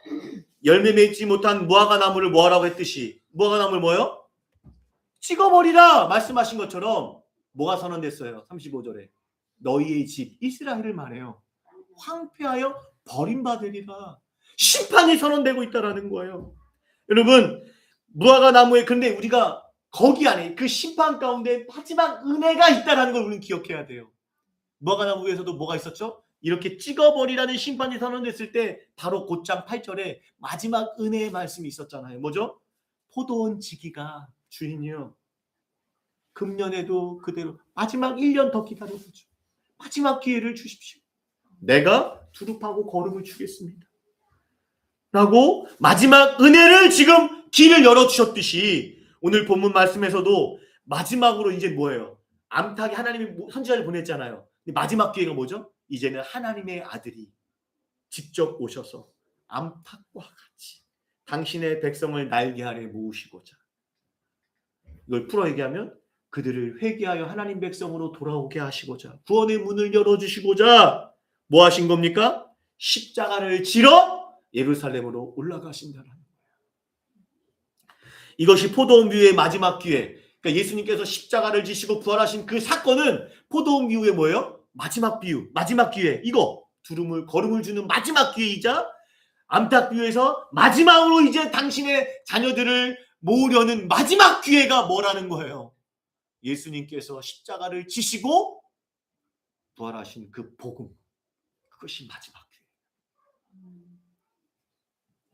열매 맺지 못한 무화과 나무를 뭐하라고 했듯이, 무화과 나무를 뭐요? 찍어버리라 말씀하신 것처럼 뭐가 선언됐어요? 35절에 너희의 집, 이스라엘을 말해요. 황폐하여 버림받으리라. 심판이 선언되고 있다라는 거예요. 여러분, 무화과 나무에, 근데 우리가 거기 안에 그 심판 가운데 마지막 은혜가 있다라는 걸 우리는 기억해야 돼요. 무화과 나무 위에서도 뭐가 있었죠? 이렇게 찍어버리라는 심판이 선언됐을 때 바로 곧장 8절에 마지막 은혜의 말씀이 있었잖아요. 뭐죠? 포도원 지기가 주인이요, 금년에도 그대로 마지막 1년 더 기다려보죠. 마지막 기회를 주십시오. 내가 두릅하고 거름을 주겠습니다. 라고 마지막 은혜를 지금 길을 열어주셨듯이 오늘 본문 말씀에서도 마지막으로 이제 뭐예요? 암탉이 하나님이 선지자를 보냈잖아요. 근데 마지막 기회가 뭐죠? 이제는 하나님의 아들이 직접 오셔서 암탉과 같이 당신의 백성을 날개 아래 모으시고자, 이걸 풀어 얘기하면 그들을 회개하여 하나님 백성으로 돌아오게 하시고자, 구원의 문을 열어주시고자 뭐 하신 겁니까? 십자가를 지러 예루살렘으로 올라가신다는 거예요. 이것이 포도원 비유의 마지막 기회. 그러니까 예수님께서 십자가를 지시고 부활하신 그 사건은 포도원 비유의 뭐예요? 마지막 비유, 마지막 기회. 이거 거름을 주는 마지막 기회이자 암탉 비유에서 마지막으로 이제 당신의 자녀들을 모으려는 마지막 기회가 뭐라는 거예요? 예수님께서 십자가를 지시고 부활하신 그 복음, 그것이 마지막 기회.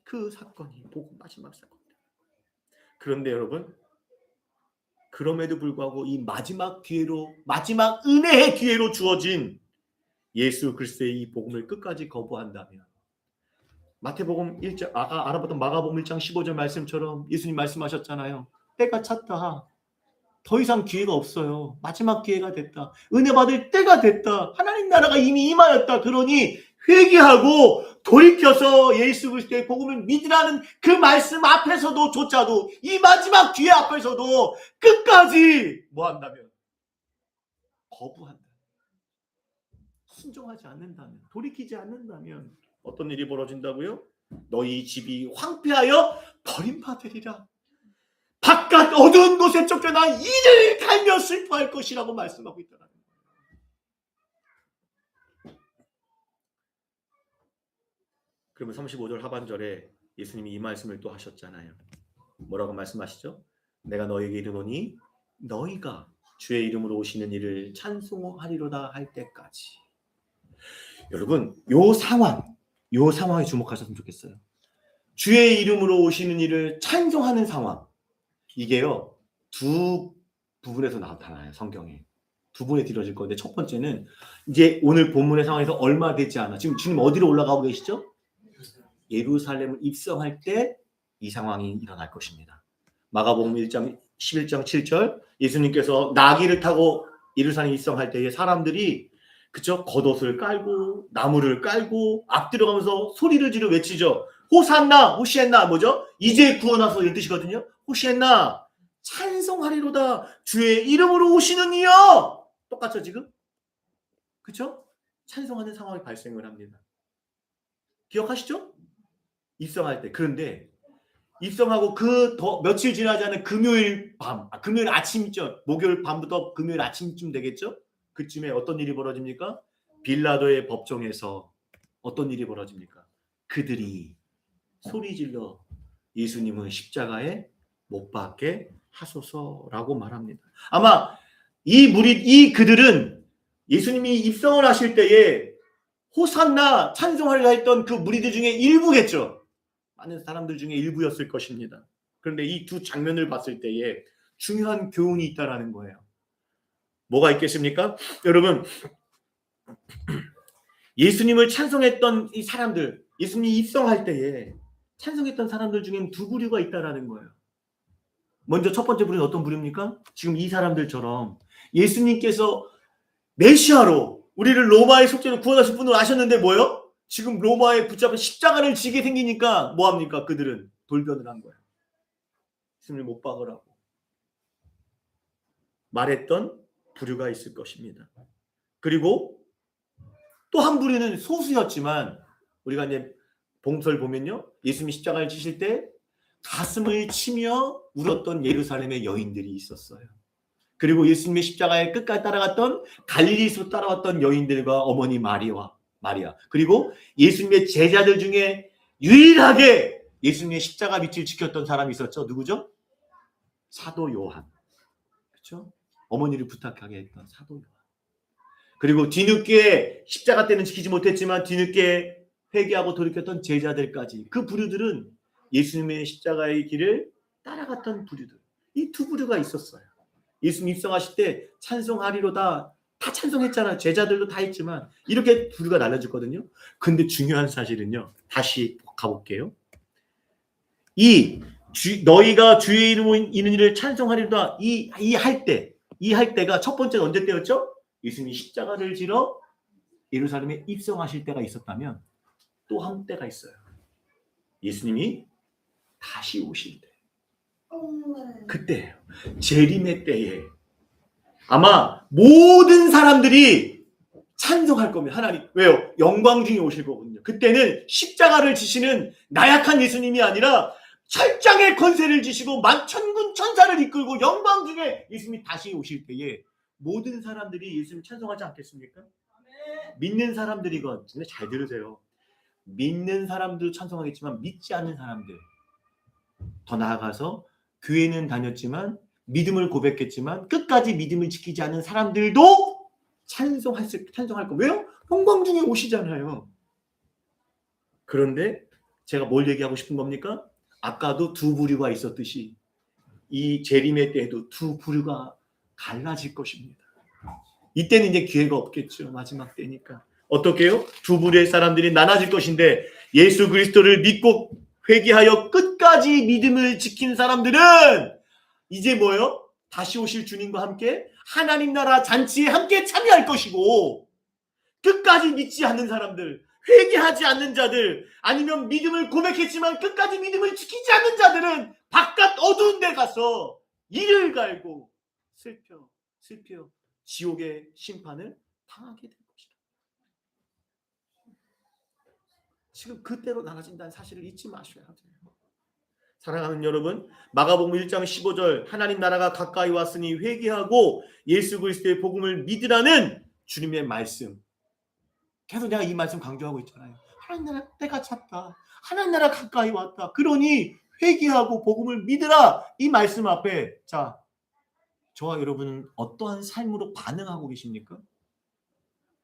그 사건이 복음 마지막 사건입니다. 그런데 여러분, 그럼에도 불구하고 이 마지막 기회로, 마지막 은혜의 기회로 주어진 예수 그리스도의 이 복음을 끝까지 거부한다면, 마태복음 1장, 아까 알아봤던 마가복음 1장 15절 말씀처럼 예수님 말씀하셨잖아요. 때가 찼다. 더 이상 기회가 없어요. 마지막 기회가 됐다. 은혜 받을 때가 됐다. 하나님 나라가 이미 임하였다. 그러니 회개하고 돌이켜서 예수 그리스도의 복음을 믿으라는 그 말씀 앞에서도 조차도, 이 마지막 기회 앞에서도 끝까지 뭐 한다면? 거부한다. 순종하지 않는다면, 돌이키지 않는다면 어떤 일이 벌어진다고요? 너희 집이 황폐하여 버림받으리라. 바깥 어두운 곳에 쫓겨나 이를 갈며 슬퍼할 것이라고 말씀하고 있더라고요. 그러면 35절 하반절에 예수님이 이 말씀을 또 하셨잖아요. 뭐라고 말씀하시죠? 내가 너에게 이르노니 너희가 주의 이름으로 오시는 이를 찬송하리로다 할 때까지. 여러분, 요 상황에 주목하셨으면 좋겠어요. 주의 이름으로 오시는 이를 찬송하는 상황. 이게요, 두 부분에서 나타나요. 성경에 두 분에 들어질 건데, 첫 번째는 이제 오늘 본문의 상황에서 얼마 되지 않아, 지금 주님 어디로 올라가고 계시죠? 예루살렘을 입성할 때 이 상황이 일어날 것입니다. 마가복음 1장 11장 7절, 예수님께서 나귀를 타고 예루살렘 입성할 때에 사람들이, 그쵸, 겉옷을 깔고 나무를 깔고 앞들어가면서 소리를 지르 외치죠. 호산나, 호시엔나, 뭐죠? 이제 구원하소, 이런 뜻이거든요. 호시엔나, 찬송하리로다, 주의 이름으로 오시는 이여. 똑같죠 지금? 그쵸? 찬송하는 상황이 발생을 합니다. 기억하시죠? 입성할 때. 그런데 입성하고 그 더 며칠 지나지 않은 금요일 밤, 금요일 아침이죠. 목요일 밤부터 금요일 아침쯤 되겠죠? 그쯤에 어떤 일이 벌어집니까? 빌라도의 법정에서 어떤 일이 벌어집니까? 그들이 소리질러 예수님은 십자가에 못 박게 하소서라고 말합니다. 아마 이 그들은 예수님이 입성을 하실 때에 호산나 찬송하리라 했던 그 무리들 중에 일부겠죠. 많은 사람들 중에 일부였을 것입니다. 그런데 이 두 장면을 봤을 때에 중요한 교훈이 있다라는 거예요. 뭐가 있겠습니까? 여러분, 예수님을 찬송했던 이 사람들, 예수님이 입성할 때에 찬송했던 사람들 중엔 두 부류가 있다라는 거예요. 먼저 첫 번째 부류는 어떤 부류입니까? 지금 이 사람들처럼 예수님께서 메시아로 우리를 로마의 속죄로 구원하실 분으로 아셨는데 뭐요? 지금 로마에 붙잡은 십자가를 지게 생기니까 뭐합니까? 그들은 돌변을 한 거예요. 예수님을 못 박으라고 말했던 부류가 있을 것입니다. 그리고 또 한 부류는 소수였지만, 우리가 이제 봉설 보면요, 예수님이 십자가를 지실 때 가슴을 치며 울었던 예루살렘의 여인들이 있었어요. 그리고 예수님의 십자가에 끝까지 따라갔던 갈릴리에서 따라왔던 여인들과 어머니 마리아, 그리고 예수님의 제자들 중에 유일하게 예수님의 십자가 밑을 지켰던 사람이 있었죠. 누구죠? 사도 요한. 그렇죠? 어머니를 부탁하게 했던 사도 요한. 그리고 뒤늦게 십자가 때는 지키지 못했지만 뒤늦게 회개하고 돌이켰던 제자들까지, 그 부류들은 예수님의 십자가의 길을 따라갔던 부류들. 이 두 부류가 있었어요. 예수님 입성하실 때 찬송하리로다 다 찬송했잖아요. 제자들도 다 했지만 이렇게 부류가 나눠졌거든요. 근데 중요한 사실은요, 다시 가볼게요. 너희가 주의 이름으로 있는 일을 찬송하리로다, 이 할 때가 첫 번째는 언제 때였죠? 예수님이 십자가를 지러 예루살렘에 입성하실 때가 있었다면, 또 한 때가 있어요. 예수님이 다시 오실 때. 그때예요. 재림의 때에 아마 모든 사람들이 찬송할 겁니다. 하나님, 왜요? 영광 중에 오실 거거든요. 그때는 십자가를 지시는 나약한 예수님이 아니라 철장의 권세를 지시고 만천군 천사를 이끌고 영광 중에 예수님이 다시 오실 때에 모든 사람들이 예수님 찬송하지 않겠습니까? 믿는 사람들이건, 잘 들으세요. 믿는 사람도 찬송하겠지만 믿지 않는 사람들, 더 나아가서 교회는 다녔지만 믿음을 고백했지만 끝까지 믿음을 지키지 않는 사람들도 찬송할 거. 왜요? 영광 중에 오시잖아요. 그런데 제가 뭘 얘기하고 싶은 겁니까? 아까도 두 부류가 있었듯이 이 재림의 때에도 두 부류가 갈라질 것입니다. 이때는 이제 기회가 없겠죠. 마지막 때니까. 어떻게요? 두 부류의 사람들이 나눠질 것인데 예수 그리스도를 믿고 회개하여 끝까지 믿음을 지킨 사람들은 이제 뭐요? 다시 오실 주님과 함께 하나님 나라 잔치에 함께 참여할 것이고, 끝까지 믿지 않는 사람들, 회개하지 않는 자들, 아니면 믿음을 고백했지만 끝까지 믿음을 지키지 않는 자들은 바깥 어두운 데 가서 이를 갈고 슬퍼 지옥의 심판을 당하게 될 것이다. 지금 그때로 나눠진다는 사실을 잊지 마셔야 돼요. 사랑하는 여러분, 마가복음 1장 15절 하나님 나라가 가까이 왔으니 회개하고 예수 그리스도의 복음을 믿으라는 주님의 말씀, 계속 내가 이 말씀 강조하고 있잖아요. 하나님 나라 때가 찼다. 하나님 나라 가까이 왔다. 그러니 회개하고 복음을 믿으라. 이 말씀 앞에 자, 저와 여러분은 어떠한 삶으로 반응하고 계십니까?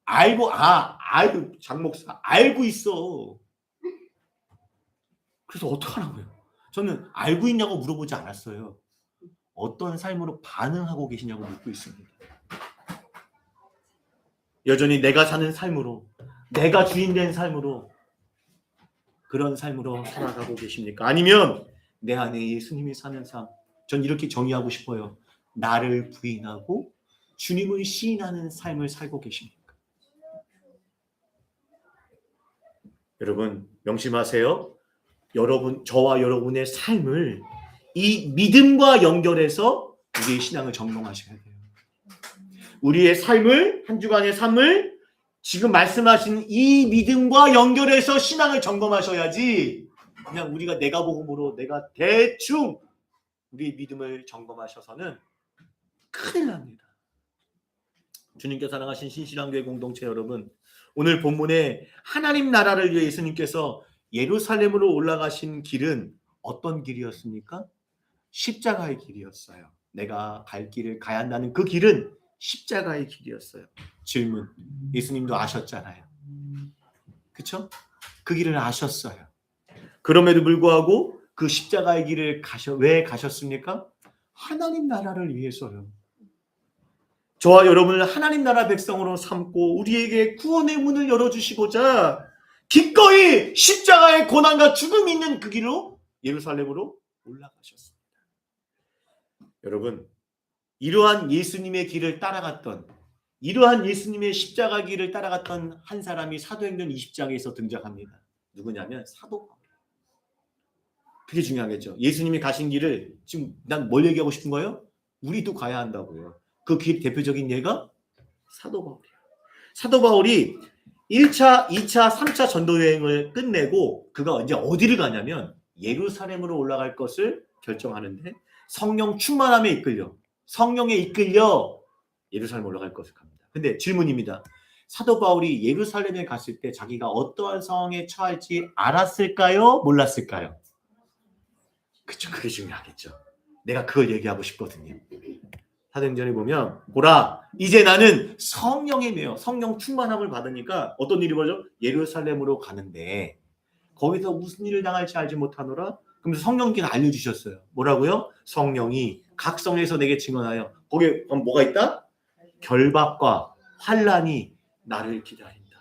알고 장 목사 알고 있어. 그래서 어떡하라고요? 저는 알고 있냐고 물어보지 않았어요. 어떤 삶으로 반응하고 계시냐고 묻고 있습니다. 여전히 내가 사는 삶으로, 내가 주인된 삶으로, 그런 삶으로 살아가고 계십니까? 아니면 내 안에 예수님이 사는 삶, 전 이렇게 정의하고 싶어요. 나를 부인하고 주님을 시인하는 삶을 살고 계십니까? 여러분 명심하세요. 저와 여러분의 삶을 이 믿음과 연결해서 우리의 신앙을 점검하셔야 돼요. 우리의 삶을, 한 주간의 삶을 지금 말씀하신 이 믿음과 연결해서 신앙을 점검하셔야지, 그냥 우리가 내가 복음으로 내가 대충 우리의 믿음을 점검하셔서는 큰일 납니다. 주님께 사랑하신 신실한교회 공동체 여러분, 오늘 본문에 하나님 나라를 위해 예수님께서 예루살렘으로 올라가신 길은 어떤 길이었습니까? 십자가의 길이었어요. 내가 갈 길을 가야 한다는 그 길은 십자가의 길이었어요. 질문, 예수님도 아셨잖아요. 그렇죠? 그 길을 아셨어요. 그럼에도 불구하고 그 십자가의 길을 왜 가셨습니까? 하나님 나라를 위해서요. 저와 여러분을 하나님 나라 백성으로 삼고 우리에게 구원의 문을 열어주시고자 기꺼이 십자가의 고난과 죽음이 있는 그 길로 예루살렘으로 올라가셨습니다. 여러분, 이러한 예수님의 길을 따라갔던, 이러한 예수님의 십자가 길을 따라갔던 한 사람이 사도행전 20장에서 등장합니다. 누구냐면 사도 바울. 그게 중요하겠죠. 예수님이 가신 길을 지금 난 뭘 얘기하고 싶은 거예요? 우리도 가야 한다고요. 그 길 대표적인 예가 사도 바울이에요. 사도 바울이 1차, 2차, 3차 전도 여행을 끝내고 그가 이제 어디를 가냐면 예루살렘으로 올라갈 것을 결정하는데, 성령 충만함에 이끌려 예루살렘 올라갈 것을 갑니다. 근데 질문입니다. 사도 바울이 예루살렘에 갔을 때 자기가 어떠한 상황에 처할지 알았을까요? 몰랐을까요? 그쵸, 그게 중요하겠죠. 내가 그걸 얘기하고 싶거든요. 사도행전에 보면 보라, 이제 나는 성령에 매여 성령 충만함을 받으니까 어떤 일이 벌어져? 예루살렘으로 가는데 거기서 무슨 일을 당할지 알지 못하노라. 그러면서 성령께서 알려주셨어요. 뭐라고요? 성령이 각 성에서 내게 증언하여, 거기에 뭐가 있다? 결박과 환난이 나를 기다린다.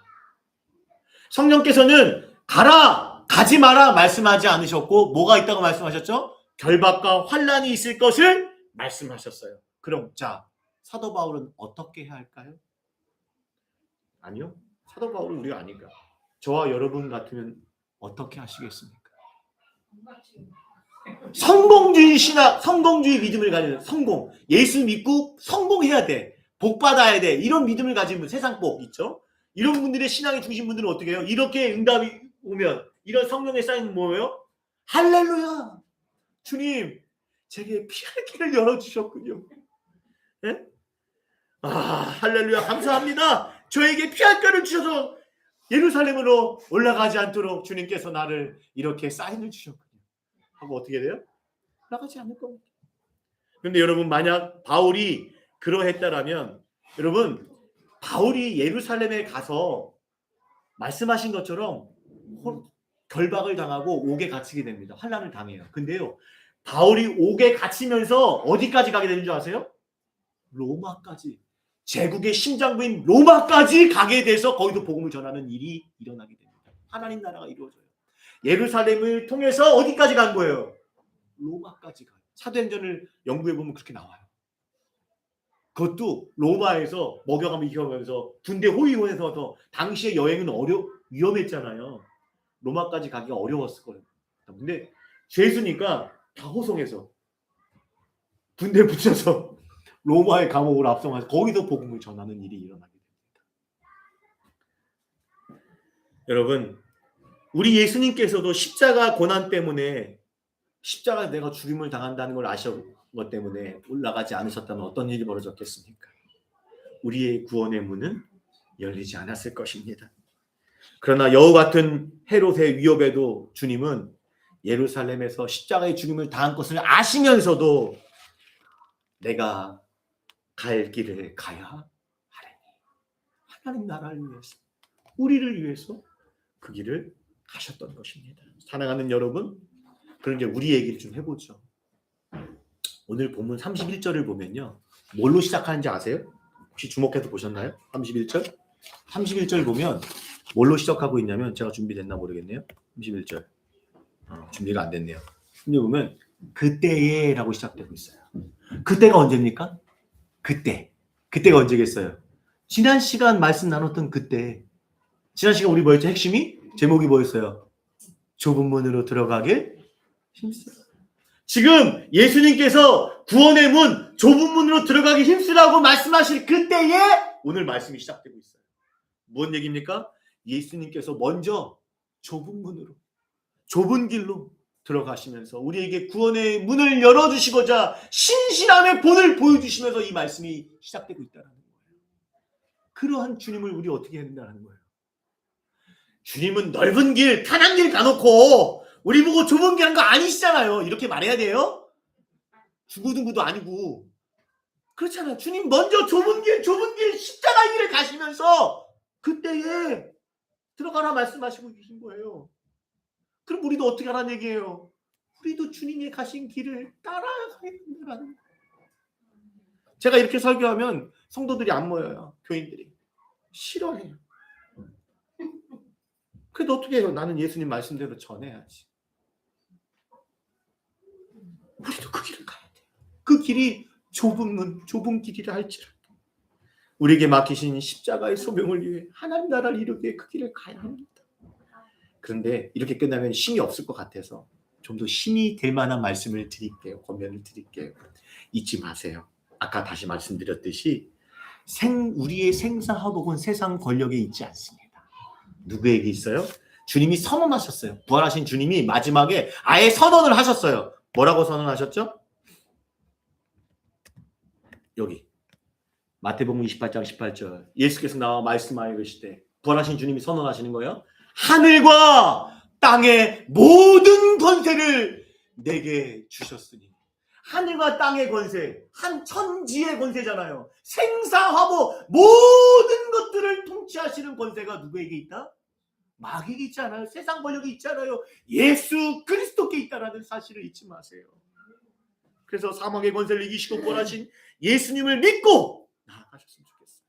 성령께서는 가라, 가지 마라 말씀하지 않으셨고 뭐가 있다고 말씀하셨죠? 결박과 환난이 있을 것을 말씀하셨어요. 그럼 자, 사도 바울은 어떻게 해야 할까요? 아니요, 사도 바울은 우리가 아닌가. 저와 여러분 같으면 어떻게 하시겠습니까? 성공주의 신학, 성공주의 믿음을 가지는, 성공, 예수 믿고 성공해야 돼, 복 받아야 돼, 이런 믿음을 가진 분, 세상 복 있죠? 이런 분들의 신앙에 중심 분들은 어떻게 해요? 이렇게 응답이 오면 이런 성령의 사인은 뭐예요? 할렐루야, 주님 제게 피할 길을 열어주셨군요. 네? 아, 할렐루야, 감사합니다. 저에게 피할 길을 주셔서 예루살렘으로 올라가지 않도록 주님께서 나를 이렇게 사인을 주셨군요. 하고 어떻게 돼요? 올라가지 않을 겁니다. 그런데 여러분, 만약 바울이 그러했다라면, 여러분, 바울이 예루살렘에 가서 말씀하신 것처럼 결박을 당하고 옥에 갇히게 됩니다. 환난을 당해요. 근데요, 바울이 옥에 갇히면서 어디까지 가게 되는 줄 아세요? 로마까지. 제국의 심장부인 로마까지 가게 돼서 거기도 복음을 전하는 일이 일어나게 됩니다. 하나님 나라가 이루어져요. 예루살렘을 통해서 어디까지 간 거예요? 로마까지 가요. 사도행전을 연구해 보면 그렇게 나와요. 그것도 로마에서 먹여가며 이겨가면서 군대 호위호에서 당시의 여행은 위험했잖아요. 로마까지 가기가 어려웠을 거예요. 근데 죄수니까 다 호송해서 군대 붙여서 로마의 감옥으로 압송해서 거기서 복음을 전하는 일이 일어나게 됩니다. 여러분, 우리 예수님께서도 십자가 고난 때문에 십자가에 내가 죽임을 당한다는 걸 아셨기 때문에 올라가지 않으셨다면 어떤 일이 벌어졌겠습니까? 우리의 구원의 문은 열리지 않았을 것입니다. 그러나 여우 같은 헤롯의 위협에도 주님은 예루살렘에서 십자가의 죽임을 당한 것을 아시면서도 내가 갈 길을 가야 하리니, 하나님 나라를 위해서, 우리를 위해서 그 길을 가셨던 것입니다. 사랑하는 여러분, 그럼 이제 우리 얘기를 좀 해보죠. 오늘 본문 31절을 보면요, 뭘로 시작하는지 아세요? 혹시 주목해서 보셨나요? 31절? 31절 보면 뭘로 시작하고 있냐면, 제가 준비됐나 모르겠네요. 31절 준비가 안 됐네요. 근데 보면 그때에 라고 시작되고 있어요. 그때가 언제입니까? 그때가 언제겠어요? 지난 시간 말씀 나눴던 그때. 지난 시간 우리 뭐였죠? 핵심이? 제목이 뭐였어요? 좁은 문으로 들어가길 힘쓰라. 지금 예수님께서 구원의 문, 좁은 문으로 들어가기 힘쓰라고 말씀하실 그때에 오늘 말씀이 시작되고 있어요. 무슨 얘기입니까? 예수님께서 먼저 좁은 문으로, 좁은 길로 들어가시면서 우리에게 구원의 문을 열어주시고자 신실함의 본을 보여주시면서 이 말씀이 시작되고 있다는 거예요. 그러한 주님을 우리 어떻게 해야 된다는 거예요? 주님은 넓은 길, 편한 길 가놓고 우리 보고 좁은 길 한 거 아니시잖아요. 이렇게 말해야 돼요? 중구등구도 아니고. 그렇잖아요. 주님 먼저 좁은 길, 십자가 길을 가시면서 그때에 들어가라 말씀하시고 계신 거예요. 그럼 우리도 어떻게 하라는 얘기예요? 우리도 주님이 가신 길을 따라가야 된다는 거예요. 제가 이렇게 설교하면 성도들이 안 모여요. 교인들이. 싫어해요. 그래도 어떻게 해요? 나는 예수님 말씀대로 전해야지. 우리도 그 길을 가야 돼요. 그 길이 좁은 문, 좁은 길이라 할지라도 우리에게 맡기신 십자가의 소명을 위해 하나님 나라를 이루기 위해 그 길을 가야 합니다. 그런데 이렇게 끝나면 힘이 없을 것 같아서 좀 더 힘이 될 만한 말씀을 드릴게요. 권면을 드릴게요. 잊지 마세요. 아까 다시 말씀드렸듯이 우리의 생사화복은 세상 권력에 있지 않습니다. 누구에게 있어요? 주님이 선언하셨어요. 부활하신 주님이 마지막에 아예 선언을 하셨어요. 뭐라고 선언하셨죠? 여기 마태복음 28장 18절 예수께서 나와 말씀하여 계시되 부활하신 주님이 선언하시는 거예요. 하늘과 땅의 모든 권세를 내게 주셨으니. 하늘과 땅의 권세, 한 천지의 권세잖아요. 생사화복 모든 것들을 통치하시는 권세가 누구에게 있다? 마귀에게 있지 않아요. 세상 권력이 있지 않아요. 예수 그리스도께 있다라는 사실을 잊지 마세요. 그래서 사망의 권세를 이기시고 부활하신 예수님을 믿고 나아가셨으면 좋겠어요.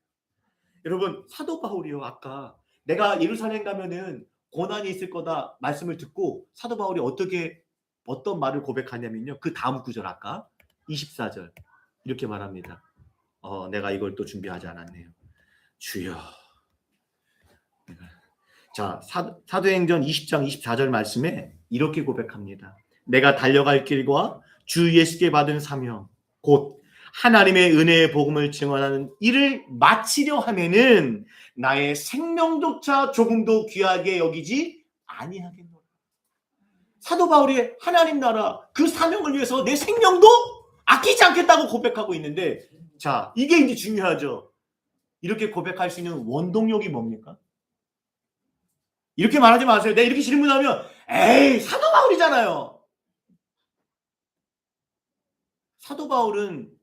여러분, 사도 바울이요, 아까 내가 예루살렘 가면은 고난이 있을 거다 말씀을 듣고 사도 바울이 어떤 말을 고백하냐면요, 그 다음 구절 아까 24절 이렇게 말합니다. 내가 이걸 또 준비하지 않았네요. 주여. 자, 사도행전 20장 24절 말씀에 이렇게 고백합니다. 내가 달려갈 길과 주 예수께 받은 사명 곧 하나님의 은혜의 복음을 증언하는 일을 마치려 하면은 나의 생명조차 조금도 귀하게 여기지 아니하겠노라. 사도 바울이 하나님 나라 그 사명을 위해서 내 생명도 아끼지 않겠다고 고백하고 있는데, 자, 이게 이제 중요하죠. 이렇게 고백할 수 있는 원동력이 뭡니까? 이렇게 말하지 마세요. 내가 이렇게 질문하면 에이, 사도 바울이잖아요. 사도 바울은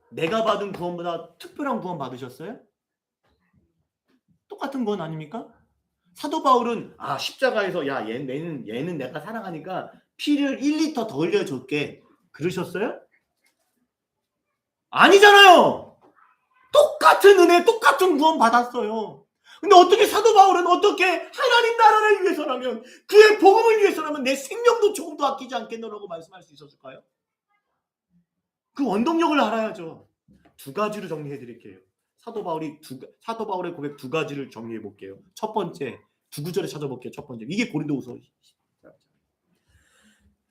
내가 받은 구원보다 특별한 구원 받으셨어요? 똑같은 구원 아닙니까? 사도 바울은 십자가에서 얘는 내가 사랑하니까 피를 1리터 더 흘려줄게 그러셨어요? 아니잖아요. 똑같은 은혜, 똑같은 구원 받았어요. 근데 어떻게 사도 바울은 어떻게 하나님 나라를 위해서라면, 그의 복음을 위해서라면 내 생명도 조금도 아끼지 않겠노라고 말씀할 수 있었을까요? 그 원동력을 알아야죠. 두 가지로 정리해 드릴게요. 사도 바울의 고백 두 가지를 정리해 볼게요. 첫 번째, 두 구절에 찾아볼게요. 첫 번째, 이게 고린도후서.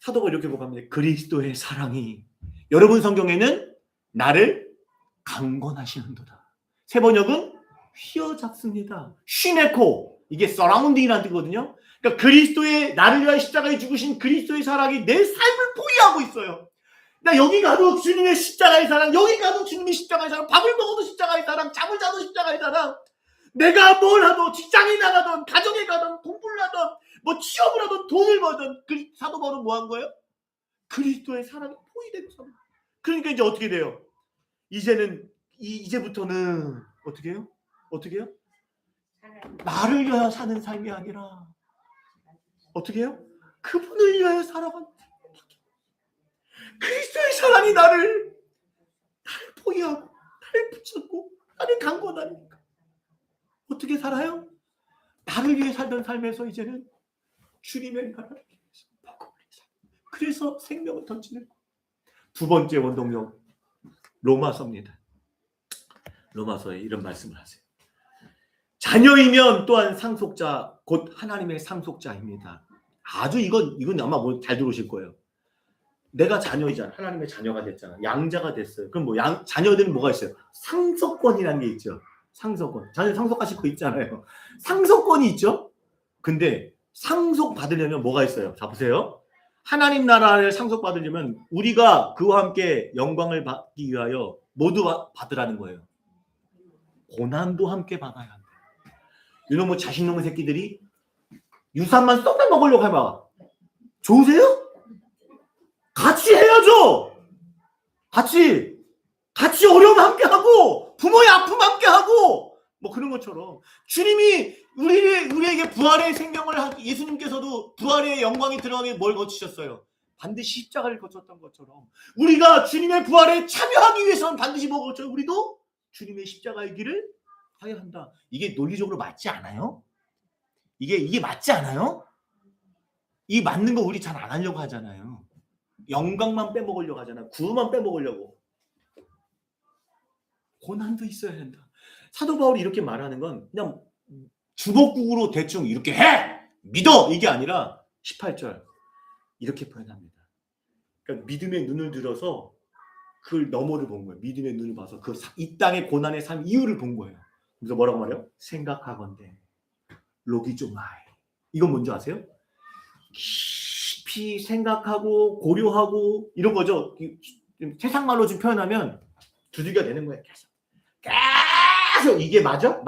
사도 바울이 이렇게 고백합니다. 그리스도의 사랑이, 여러분 성경에는 나를 강권하시는도다. 세 번역은 휘어잡습니다. 쉬네코, 이게 서라운딩이라는 뜻이거든요. 그러니까 그리스도의, 나를 위하여 십자가에 죽으신 그리스도의 사랑이 내 삶을 포위하고 있어요. 나 여기 가도 주님의 십자가의 사랑, 여기 가도 주님의 십자가의 사랑, 밥을 먹어도 십자가의 사랑, 잠을 자도 십자가의 사랑, 내가 뭘 하도, 직장에 나가든 가정에 가든 공부를 하든 뭐 취업을 하든 돈을 벌든, 사도 바울은 뭐 한 거예요? 그리스도의 사랑이 포위된 삶. 그러니까 이제 어떻게 돼요? 이제부터는 어떻게 해요? 어떻게 해요? 나를 위하여 사는 삶이 아니라 어떻게 해요? 그분을 위하여 살아가는. 그리스도의 사랑이 나를 포기하고 나를 붙잡고 나를 강권하니까 어떻게 살아요? 나를 위해 살던 삶에서 이제는 주님의 나라를 위해서 복음을 위해서, 그래서 생명을 던지는. 두 번째 원동력, 로마서입니다. 로마서에 이런 말씀을 하세요. 자녀이면 또한 상속자, 곧 하나님의 상속자입니다. 아주 이건 아마 잘 들으실 거예요. 내가 자녀이잖아. 하나님의 자녀가 됐잖아. 양자가 됐어요. 그럼 자녀들은 뭐가 있어요? 상속권이라는 게 있죠. 상속권. 자녀 상속하실 거 있잖아요. 상속권이 있죠. 근데 상속받으려면 뭐가 있어요? 자, 보세요. 하나님 나라를 상속받으려면 우리가 그와 함께 영광을 받기 위하여 모두 받으라는 거예요. 고난도 함께 받아야 한다. 이놈의 자식놈의 새끼들이 유산만 썩다 먹으려고 해봐. 좋으세요? 같이 해야죠. 같이 어려움 함께하고 부모의 아픔 함께하고 뭐 그런 것처럼 주님이 우리에게 부활의 생명을, 예수님께서도 부활의 영광이 들어가게 뭘 거치셨어요? 반드시 십자가를 거쳤던 것처럼 우리가 주님의 부활에 참여하기 위해서는 반드시 뭐 거쳐요? 우리도 주님의 십자가의 길을 가야 한다. 이게 논리적으로 맞지 않아요? 이게 맞지 않아요? 이 맞는 거 우리 잘 안 하려고 하잖아요. 영광만 빼먹으려고 하잖아요. 구원만 빼먹으려고. 고난도 있어야 된다. 사도 바울이 이렇게 말하는 건 그냥 주먹국으로 대충 이렇게 해! 믿어! 이게 아니라 18절 이렇게 표현합니다. 그러니까 믿음의 눈을 들어서 그 너머를 본 거예요. 믿음의 눈을 봐서 이 땅의 고난의 삶 이유를 본 거예요. 그래서 뭐라고 말해요? 생각하건대 로기조마이. 이건 뭔지 아세요? 깊이 생각하고 고려하고 이런 거죠. 세상 말로 좀 표현하면 두들겨 대는 거예요. 계속 이게 맞아?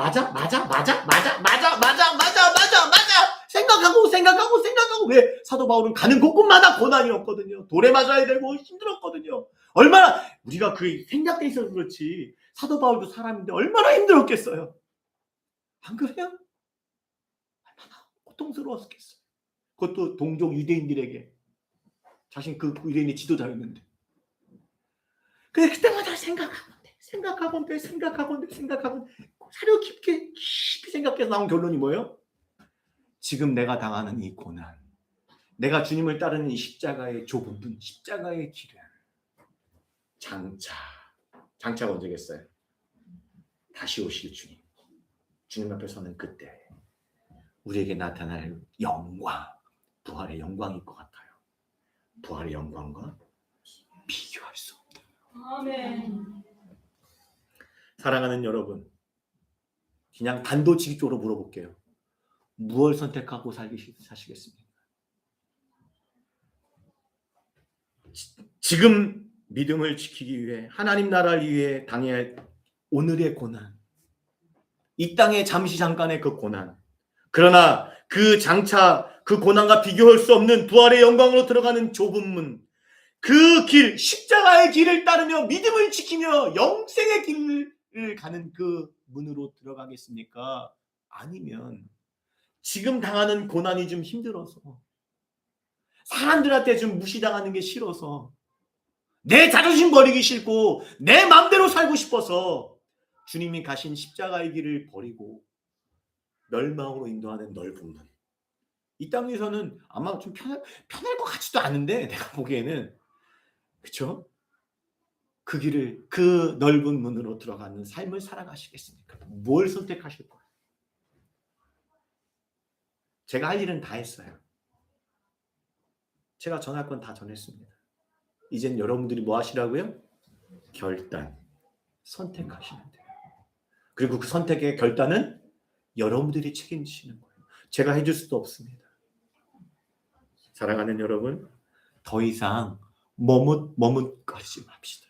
생각하고. 왜? 사도 바울은 가는 곳곳마다 고난이었거든요. 돌에 맞아야 되고 힘들었거든요. 얼마나 우리가 그 생략돼 있어서 그렇지 사도 바울도 사람인데 얼마나 힘들었겠어요. 안 그래요? 얼마나 고통스러웠겠어요. 그것도 동족 유대인들에게 자신 그 유대인의 지도자였는데. 근데 그때마다 생각하건대 사려 깊이 생각해서 나온 결론이 뭐예요? 지금 내가 당하는 이 고난, 내가 주님을 따르는 이 십자가의 좁은 문, 십자가의 길은 장차가 언제겠어요? 다시 오실 주님 앞에 서는 그때 우리에게 나타날 영광, 부활의 영광일 것 같아요. 부활의 영광과 비교할 수 없다. 아멘. 사랑하는 여러분, 그냥 단도직입적으로 물어볼게요. 무엇을 선택하고 사시겠습니까? 지금 믿음을 지키기 위해, 하나님 나라를 위해 당해야 할 오늘의 고난, 이 땅의 잠깐의 그 고난, 그러나 그 장차 그 고난과 비교할 수 없는 부활의 영광으로 들어가는 좁은 문, 그 길, 십자가의 길을 따르며 믿음을 지키며 영생의 길을 가는 그 문으로 들어가겠습니까? 아니면 지금 당하는 고난이 좀 힘들어서, 사람들한테 좀 무시당하는 게 싫어서, 내 자존심 버리기 싫고 내 마음대로 살고 싶어서 주님이 가신 십자가의 길을 버리고 멸망으로 인도하는 넓은 문. 이 땅에서는 아마 좀 편할 것 같지도 않은데, 내가 보기에는, 그렇죠? 그 길을, 그 넓은 문으로 들어가는 삶을 살아가시겠습니까? 뭘 선택하실 거예요? 제가 할 일은 다 했어요. 제가 전할 건 다 전했습니다. 이젠 여러분들이 뭐 하시라고요? 결단, 선택하시면 돼요. 그리고 그 선택의 결단은 여러분들이 책임지시는 거예요. 제가 해줄 수도 없습니다. 사랑하는 여러분, 더 이상 머뭇거리지 맙시다.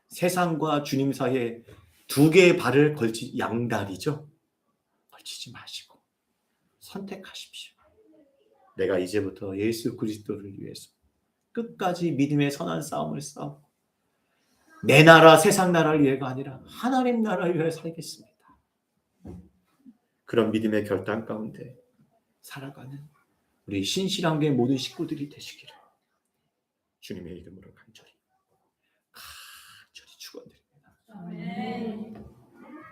세상과 주님 사이에 두 개의 발을 양다리죠. 걸치지 마시고 선택하십시오. 내가 이제부터 예수 그리스도를 위해서 끝까지 믿음의 선한 싸움을 싸우고 내 나라, 세상 나라를 위해가 아니라 하나님 나라를 위해 살겠습니다. 그런 믿음의 결단 가운데 살아가는 우리 신실한교회 모든 식구들이 되시기를 주님의 이름으로 간절히